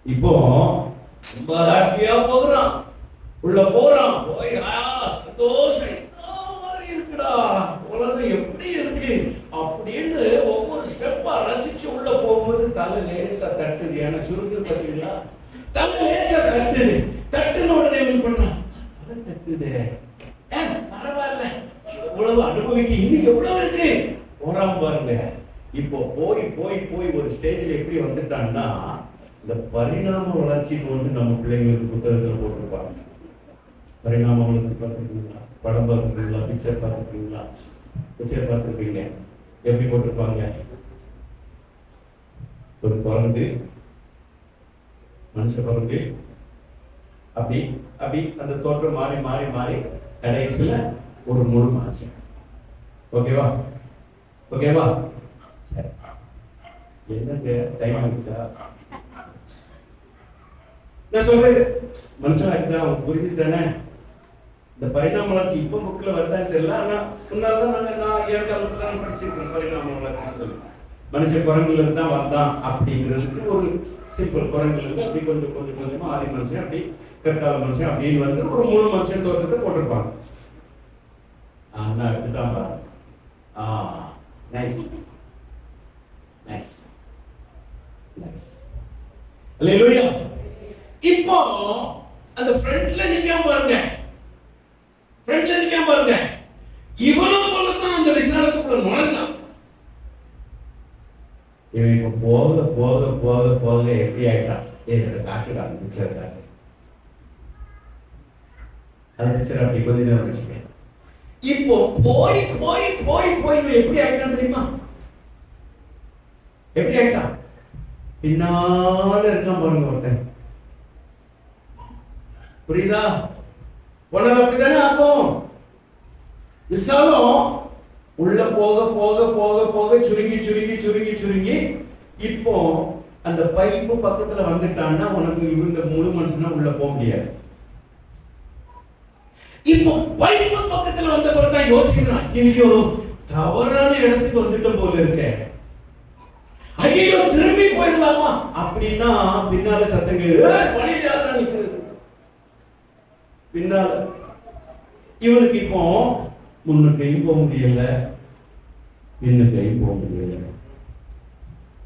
இப்போ ரொம்ப ஹாப்பியா போகிறான், உள்ள போறான், போய் சந்தோஷம் இருக்குடா, உலகம் எப்படி இருக்கு அப்படின்னு ஒவ்வொரு ஸ்டெப்பா ரசிச்சு உள்ள போகும்போது தலை லேசா தட்டுது. ஏன்னா சுருக்கு பார்த்தீங்களா, தலை லேசா தட்டுது. தட்டுன உடனே என்ன பண்றான், தலை தட்டுது, பரவாயில்ல, இவ்வளவு அனுபவிக்க இன்னைக்கு எவ்வளவு இருக்கு போறாம பாருங்க. இப்போ போய் போய் போய் ஒரு ஸ்டேஜில் எப்படி வந்துட்டான்னா, இந்த பரிணாம வளர்ச்சிக்கு வந்து நம்ம பிள்ளைங்களுக்கு புத்தகத்தில் போட்டிருப்பாங்க. பரிணாம வளர்ச்சி பார்த்துருக்கீங்களா, படம் பார்த்துருக்கீங்களா, பிக்சர் பார்த்துருக்கீங்களா? பிக்சர் பார்த்துருக்கீங்க. எப்படி போட்டிருப்பாங்க, ஒரு குரங்கு, மனுஷ குரங்கு, அப்படி அப்படி அந்த தோற்றம் மாறி மாறி மாறி கடைசியில ஒரு முழு மனுஷன். ஓகேவா, ஓகேவா? சரி, என்னங்க டைம் ஆகிடுச்சா? நான் சொல்றது மனுஷனாக்குதான் அவங்களுக்கு புரிஞ்சு தானே. இந்த பரிணாம வளர்ச்சி இப்போ புக்கில் வருதான்னு தெரியல, ஆனா முன்னால்தான் நான் ஏற்காலத்துல தான் படிச்சிருக்கேன். பரிணாம வளர்ச்சின்னு சொல்லி மனுஷ குரங்குல இருந்து தான் வந்தான் அப்படிங்கிறதுக்கு ஒரு சிம்பிள். குரங்குல இருந்து அப்படி கொஞ்சம் கொஞ்சம் கொஞ்சமா ஆதி மனுஷன், அப்படி கற்கால மனுஷன் அப்படின்னு வந்து ஒரு முழு மனுஷன் தோற்றத்தை போட்டிருப்பாங்க. ஆனா எடுத்துட்டான் பாரு. Nice nice nice. அல்லேலூயா. இப்போ அந்த ஃப்ரண்ட்ல நிக்காம பாருங்க, ஃப்ரண்ட்ல நிக்காம பாருங்க, இவனும் போலதான் அந்த விசாலத்துக்குள்ள நுழைஞ்சான். இவன் இப்ப போக போக போக போக எப்படி ஆயிட்டான், என்னோட காட்டுறான் பிக்சர் காட்டு. அந்த பிக்சர் அப்படி கொஞ்ச நேரம் வச்சுக்கேன். இப்போ போய் போய் போய் போய் எப்படி ஆயிட்டான் தெரியுமா? எப்படி ஆயிட்டான், பின்னால இருக்கான் பாருங்க ஒருத்தன். புரியுதா? உனக்கு அப்படித்தானே ஆகும். விசாலம் உள்ள போக போக போக போக சுருங்கி சுருங்கி சுருங்கி சுருங்கி இப்போ அந்த பைப்பு பக்கத்துல வந்துட்டான்னா உனக்கு இவங்க முழு மனுஷனா உள்ள போக முடியாது. இப்போ பைப்பு பக்கத்துல வந்த பிறகுதான் யோசிக்கிறான், ஐயோ தவறான இடத்துக்கு வந்துட்டோம் போல இருக்க, ஐயோ திரும்பி போயிடலாமா அப்படின்னா பின்னால சத்தம் கேட்குது. பின்னால இவனுக்கு இப்போ முன்னுக்கையும் போக முடியல, பின்னுக்கையும் போக முடியல.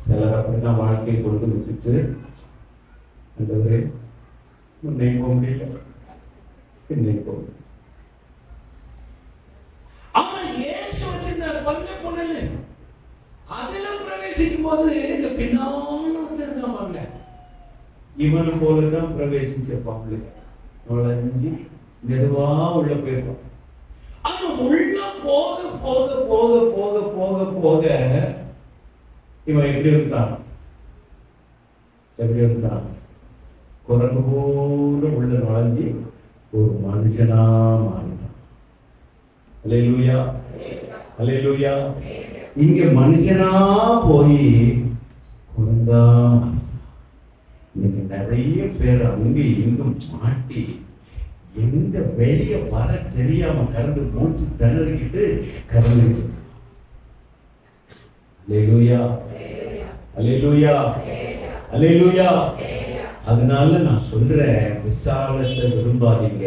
சிலர் அப்படிதான் வாழ்க்கையை கொண்டு விட்டுச்சு, அந்த முன்னையும் போக முடியல, பின்னையும் போக முடியல. ஆனா இயேசு வச்சிருந்த பங்கு பொண்ணு அதுல பிரவேசிக்கும் போது இந்த பின்னால வந்திருக்காங்க. இவன் போலதான் பிரவேசிச்சிருப்பாங்க, நுழைஞ்சி மெதுவா உள்ள போயிருப்பான். ஆனா உள்ள போக போக போக போக போக போக இவன் எப்படி இருந்தான், எப்படி இருந்தான், குரங்கு போல உள்ள நுழைஞ்சி ஒரு மனுஷனா மாறினான். அல்லேலூயா, அல்லேலூயா. இங்க மனுஷனா போய் குரங்கா இன்னைக்கு நிறைய பேர் அங்கே இங்கும் மாட்டி எங்க வெளியே வர தெரியாம கடந்து மூச்சு திணறிக்கிட்டு கடந்து. அல்லேலூயா, அல்லேலூயா, அல்லேலூயா. அதனால நான் சொல்றேன், விசாலத்தை விரும்பாதீங்க.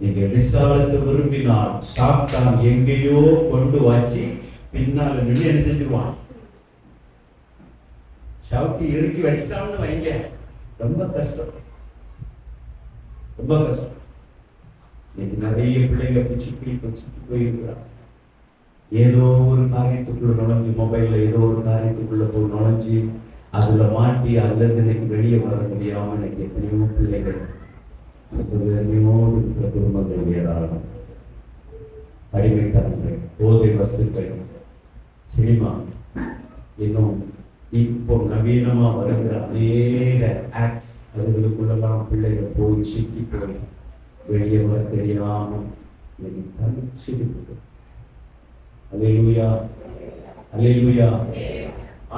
நீங்க விசாலத்தை விரும்பினால் சாத்தான் எங்கேயோ கொண்டு வச்சு பின்னால நின்று என்ன செஞ்சிருவான், சவுட்டி இறுக்கி வச்சுட்டான்னு வைங்க. ரொம்ப கஷ்டம், ரொம்ப கஷ்டம். இன்னைக்கு நிறைய பிள்ளைங்க பிச்சு போயிருக்கிறாங்க. ஏதோ ஒரு காரியத்துக்குள்ள நுழைஞ்சு, மொபைல்ல ஏதோ ஒரு காரியத்துக்குள்ள போய் நுழைஞ்சு அதுல மாட்டி அதுல இன்னைக்கு வெளியே வர முடியாம இன்னைக்கு எத்தனையோ பிள்ளைகள், எத்தனையோ இருக்கிற குடும்பங்கள் ஏராளம். அடிமைத்தனங்கள், போதை வஸ்துக்கள், சினிமா, இன்னும் இப்போ நவீனமா வருகிற அநேக ஆக்ட்ஸ், அதுகளுக்குள்ளெல்லாம் பிள்ளைகள் போய் சிக்கி போய் வெளியே வர தெரியாம தனிச்சிருக்கு. அல்லேலூயா, அல்லேலூயா.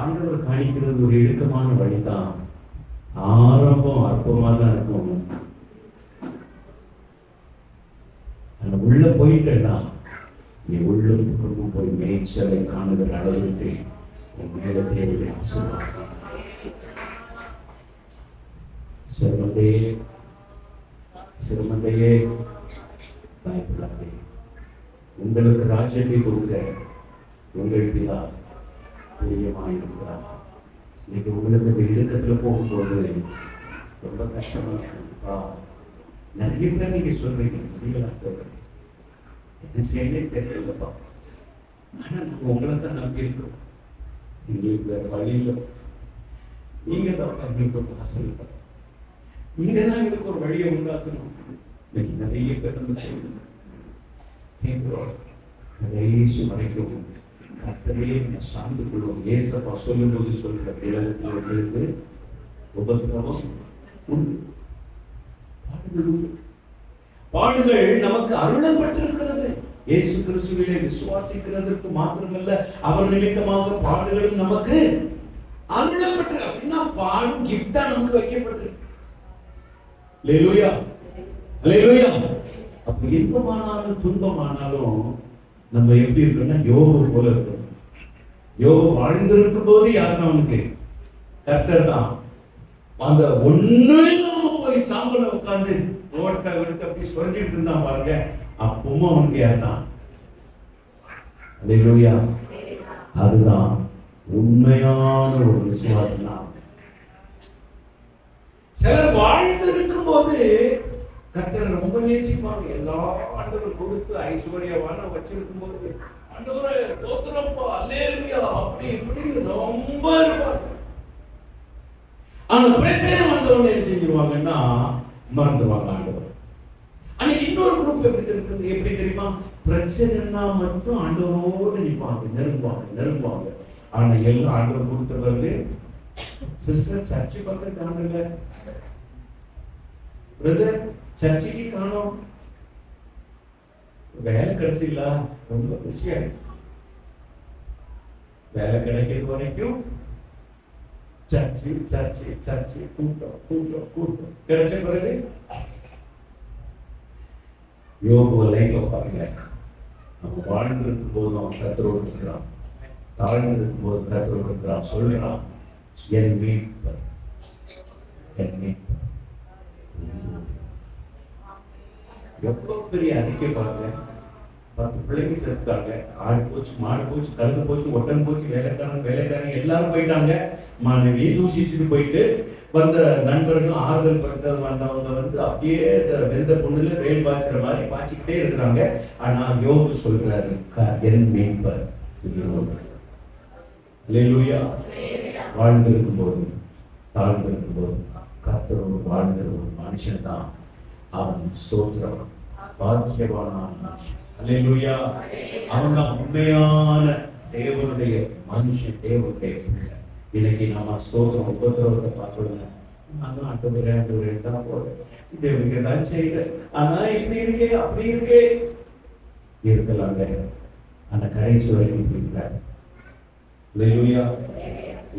ஆண்டவர் காணிக்கிறது ஒரு இடுக்கமான வழிதான். ஆரம்பம் அற்பமா தான் இருக்கும். அந்த உள்ள போயிட்டேன்னா நீ உள்ளுக்கு போய் மேய்ச்சலை காணுகிற அளவுக்கு சிறுமந்தையே, சிறுமந்தையே பயப்படாதே, உங்களுக்கு ராஜ்யத்தை கொடுக்க உங்களுக்கு தான் பிரியமாயிருக்கிறார். இன்னைக்கு உங்களுக்கு இந்த இடுக்கத்துல போகும்போது ரொம்ப கஷ்டமா இருக்குப்பா. நிறைய பேர் நீங்க சொல்றீங்க, என்ன செய்யவே தெரியலப்பா. ஆனா நாங்க உங்களை தான் நம்பி இருக்கிறோம். எங்களுக்கு வேற வழி இல்லை. நீங்க தான் எங்களுக்கு ஒரு வாசல் இல்லை. நீங்க தான் எங்களுக்கு ஒரு வழியை உண்டாக்கணும். இன்னைக்கு நிறைய பேர் கடைசி வரைக்கும் கர்த்தரையே சார்ந்து கொள்வோம். ஏசப்பா சொல்லும் போது சொல்ற பிள்ளைகளுக்கு உபத்திரவம் உண்டு, பாடுகள் நமக்கு அருளப்பட்டிருக்கிறது. இயேசு கிறிஸ்துவிலே விசுவாசிக்கிறதற்கு மாத்திரமல்ல, அவர் நிமித்தமாக பாடுகளும் நமக்கு அருளப்பட்டிருக்கு. அப்படின்னா பாடும் கிஃப்டா நமக்கு வைக்கப்பட்டிருக்கு. அல்லேலூயா, அல்லேலூயா. அப்ப இன்பமானாலும் துன்பமானாலும் நம்ம எப்படி இருக்கோம்னா யோபு போல இருக்கணும். யோபு வாழ்ந்திருக்கும் போது யாருன்னா அவனுக்கு கர்த்தர் தான். அந்த ஒண்ணுல போய் சாம்பல உட்கார்ந்து ரோட்டை எடுத்து அப்படி சொல்லிட்டு இருந்தான் பாருங்க, அப்பவும் அவனுக்கு யார்தான்? அல்லேலூயா. அதுதான் உண்மையான ஒரு விசுவாசம் தான். சிலர் வாழ்ந்து இருக்கும் போது கர்த்தரை ரொம்ப நேசிப்பாங்க. எல்லா ஆண்டவர் கொடுத்து ஐஸ்வர்யவான வச்சிருக்கும் போது ஆண்டவரே தோத்திரப்பா அல்லேலூயா அப்படி இப்படி ரொம்ப இருப்பாங்க. ஆனா பிரச்சனை வந்தவங்க என்ன செஞ்சிருவாங்கன்னா மறந்துவாங்க ஆண்டவர். ஆனா இன்னொரு குரூப் எப்படி தெரியுமா? பிரச்சனைனா மட்டும் ஆண்டவரோடு நிற்பாங்க, நெருங்குவாங்க. ஆனா எல்லாம் ஆண்டவர் கொடுத்தவர்கள் சிஸ்டர் சர்ச்சை பக்கம் காணல, பிரதர் சர்ச்சைக்கு காணோம், வேலை கிடைச்சிங்களா, ரொம்ப பிஸியா வேலை கிடைக்கிறது வரைக்கும் சர்ச்சை கூட்டம் கிடைச்ச பிறகு யோபு லைஃப் பாருங்க. நம்ம வாழ்ந்திருக்கும் போது அவன் கர்த்தரோடு இருக்கிறான், தாழ்ந்திருக்கும் போது கர்த்தரோடு இருக்கிறான். சொல்றான், என் மீட்பர், என் மீட்பர். எவ்வளவு பெரிய அறிக்கை பாருங்க. 10 பிள்ளைங்க சேர்த்துட்டாங்க, ஆடு போச்சு, மாடு போச்சு, கழுது போச்சு, ஒட்டன் போச்சு, வேலைக்காரங்க எல்லாரும் போயிட்டாங்க. மனைவி தூசிச்சுட்டு போயிட்டு வந்த நண்பர்கள் ஆறுதல் படுத்த வந்தவங்க வந்து அப்படியே வெந்த பொண்ணுல ரயில் பாய்ச்சுற மாதிரி பாய்ச்சிக்கிட்டே இருக்கிறாங்க. ஆனா யோபு சொல்றாரு, என் மீட்பர். அல்லேலூயா. வாழ்ந்திருக்கும் போது தாழ்ந்திருக்கும் போது கர்த்தரோடு வாழ்ந்திருக்கிற ஒரு மனுஷன் தான் அவன் ஸ்தோத்திரம் பாக்கியவானான மனுஷன். அல்லேலூயா. அவன் தான் உண்மையான தேவனுடைய மனுஷன், தேவனுடைய பிள்ளை. இன்னைக்கு நாம ஸ்தோத்திரம் உபத்திரவத்தை பார்க்கணும். ஆனா ஆண்டவரே தான் போல தேவனுக்கு ஏதாவது செய்யல, ஆனா இப்படி இருக்கே அப்படி இருக்கே இருக்கலாங்க. அந்த கடைசி வரைக்கும் இருக்கிறார். அல்லேலூயா.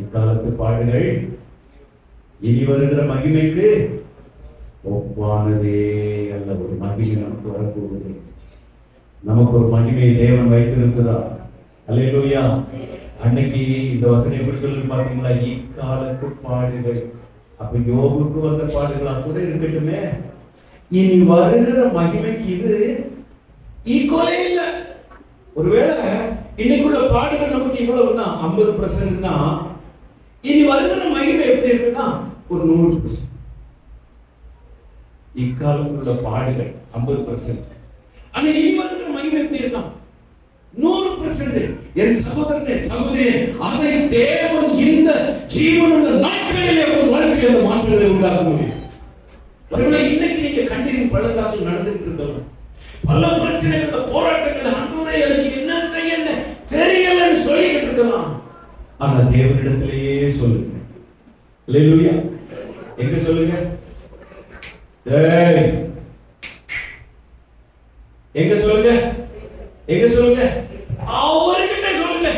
இக்காலத்து பாடுகள் இனி வருகிற மகிமைக்கு ஒப்பானதே அல்ல. ஒரு மகிமை நமக்கு வரப்போகுது. நமக்கு ஒரு மகிமை தேவன் வைத்திருக்கிறார். அல்லேலூயா. அன்னைக்கு இந்த வசனம் எப்படி சொல்லி பாத்தீங்களா? இக்காலத்து பாடுகள். அப்ப யோபுக்கு வந்த பாடுகள் கூட இருக்கட்டுமே, இனி வருகிற மகிமைக்கு இது ஈக்குவலே இல்ல. ஒருவேளை இன்னைக்குள்ள பாடுகள் நமக்கு இவ்வளவுன்னா 50%னா, இனி வருகிற மகிமை எப்படி இருக்குன்னா ஒரு 100%. இக்காலத்தில் உள்ள பாடுகள் 50%. ஆனா இனி வருகிற மகிமை எப்படி இருக்கான்? 100%. என் சகோதரனே சகோதரியே, அதை தேவன் இந்த ஜீவனுள்ள நாட்களிலே ஒரு வாழ்க்கையில் அந்த மாற்றங்களை உண்டாக்க முடியும். ஒருவேளை இன்னைக்கு நீங்க கண்ணீரின் பள்ளத்தாக்கில் நடந்துட்டு இருக்கோம், பல பிரச்சனைகள் போராட்டங்கள், ஆண்டவரே எனக்கு என்ன செய்யன்னு தெரியலன்னு சொல்லிட்டு இருக்கலாம். ஆனா தேவனிடத்திலேயே சொல்லுங்க. அல்லேலூயா. எங்க சொல்லுங்க? எங்க சொல்லுங்க? எங்க சொல்லுங்க? அவர்கிட்ட சொல்லுங்க.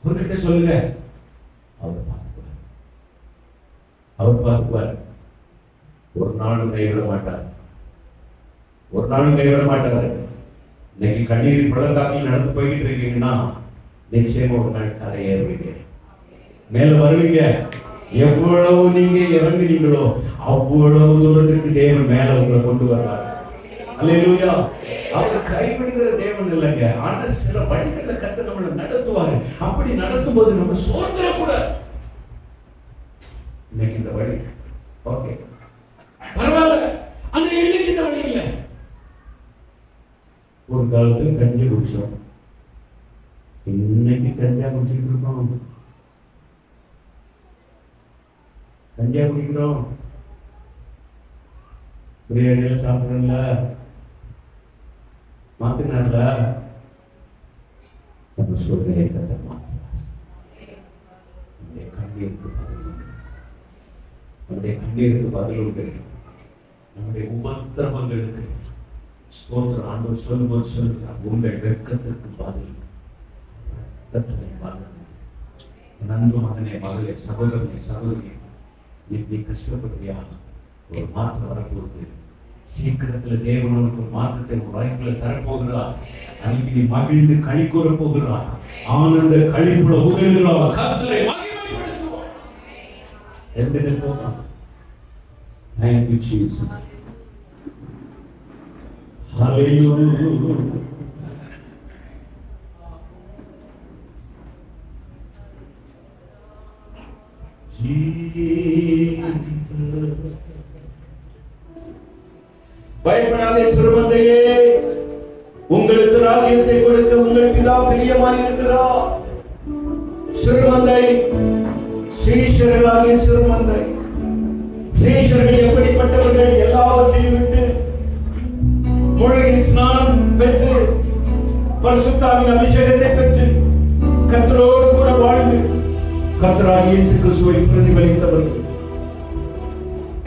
அவர்கிட்ட சொல்லுங்க. அவர் பார்ப்பார். அவர் பார்ப்பார். ஒரு நாளும் கைவிட மாட்டார். ஒரு நாளும் கைவிட மாட்டார். இன்னைக்கு கண்ணீரின் பள்ளத்தாக்கில் நடந்து போய்கிட்டு இருக்கீங்கன்னா நிச்சயமா ஒரு நாள் கரையேறுவீங்க, மேல வருவீங்க. எவ்வளவு நீங்க இறங்குனீங்களோ அவ்வளவு தூரத்துக்கு தேவன் மேல உங்களை கொண்டு வர்றார். அல்லேலூயா. அவர் கைவிடுகிற தேவன் இல்லைங்க. ஆனா சில வழிகளை கத்து நம்மளை நடத்துவாரு. அப்படி நடத்தும் போது நம்ம சோர்ந்துட கூட. இன்னைக்கு இந்த வழி ஓகே பரவாயில்ல, ஆனா இன்னைக்கு இந்த வழி இல்லை. ஒரு காலத்துல கஞ்சி குடிச்சோம், இன்னைக்கு கஞ்சா குடிச்சிட்டு இருக்கோம். கஞ்சா குடிக்கிறோம், பிரியாணியில சாப்பிடல, மாத்தினார்ல நம்ம சூழ்நிலை கதை கண்ணீருக்கு பதில் உண்டு. நம்முடைய கண்ணீருக்கு பதில் உண்டு. நம்முடைய உபத்திரவங்களுக்கு ஸ்தோத்திரம். ஆண்டவர் சொல்லும்போது சொல்லுகிறார், உங்கள் வெட்கத்திற்கு பதில் நண்பு மகனே மகளே சகோதரனே சகோதரி, நீ கஷ்டப்படுறியா? ஒரு மாற்றம் வரப்போகுது. சீக்கிரத்துல தேவன் உனக்கு ஒரு மாற்றத்தை ஒரு லைஃப்ல தரப்போகிறார். அன்னைக்கு நீ மகிழ்ந்து களி கூற போகிறார். ஆனந்த களிப்புல உதவுகிறார். கர்த்தரை மகிமைப்படுத்துவார். எந்த போகிறான்? Thank you Jesus. Hallelujah. பயப்படாதே சிறுமந்தையே, உங்களுக்கு ராஜ்யத்தை கொடுக்க உங்கள் பிதா பிரியமாய் இருக்கிறார். சிறுமந்தை, சீஷர்களாகிய சிறுமந்தை. சீஷர்கள் எப்படிப்பட்டவர்கள்? எல்லாவற்றையும் விட்டு முழுகி ஸ்நானம் பெற்று பரிசுத்தாவின் அபிஷேகத்தை பெற்று கர்த்தரோடு கூட வாழ்ந்து கர்த்தராகிய இயேசு கிறிஸ்துவை பிரதிபலித்தவர்கள்.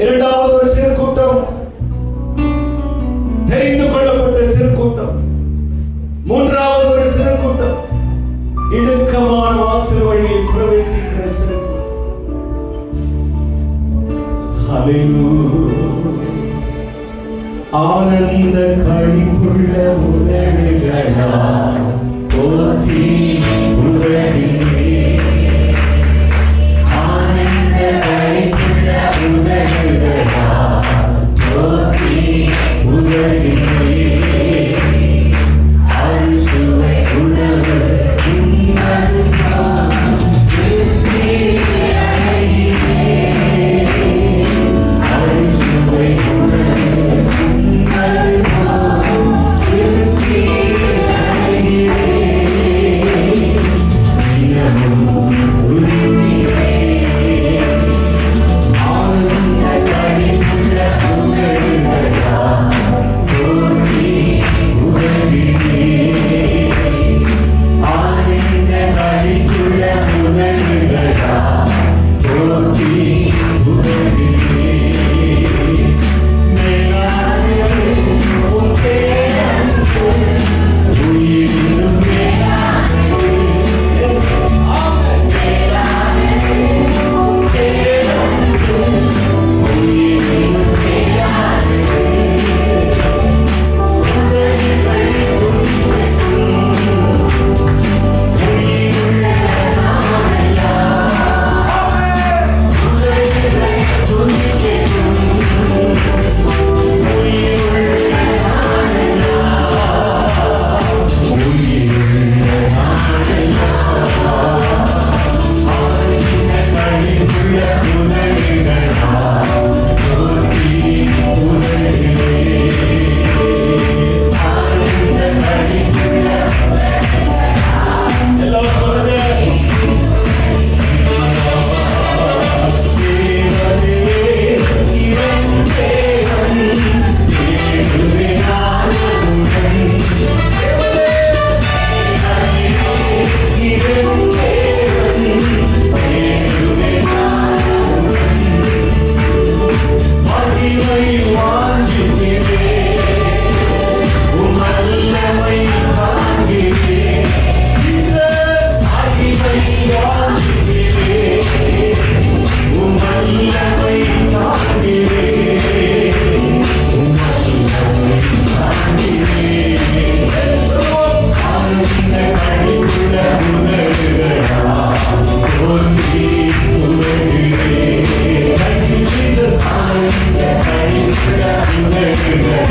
இரண்டாவது ஒரு சிறு கூட்டம், தெரிந்து கொள்ளப்பட்ட சிறு கூட்டம். மூன்றாவது ஒரு சிறு கூட்டம், இடுக்கமான வாசல் வழியில் பிரவேசிக்கிற சிறு கூட்டம். ஹல்லேலூயா. ஆனந்த களிப்புள்ள உதடுகளால் போற்றி உதடுகளே, ஆனந்த களிப்புள்ள உதடுகளால் போற்றி உதடுகளே, அறுசுவை உணவு உண்ணது அறுசுவை உணவு உண்ணது Amen.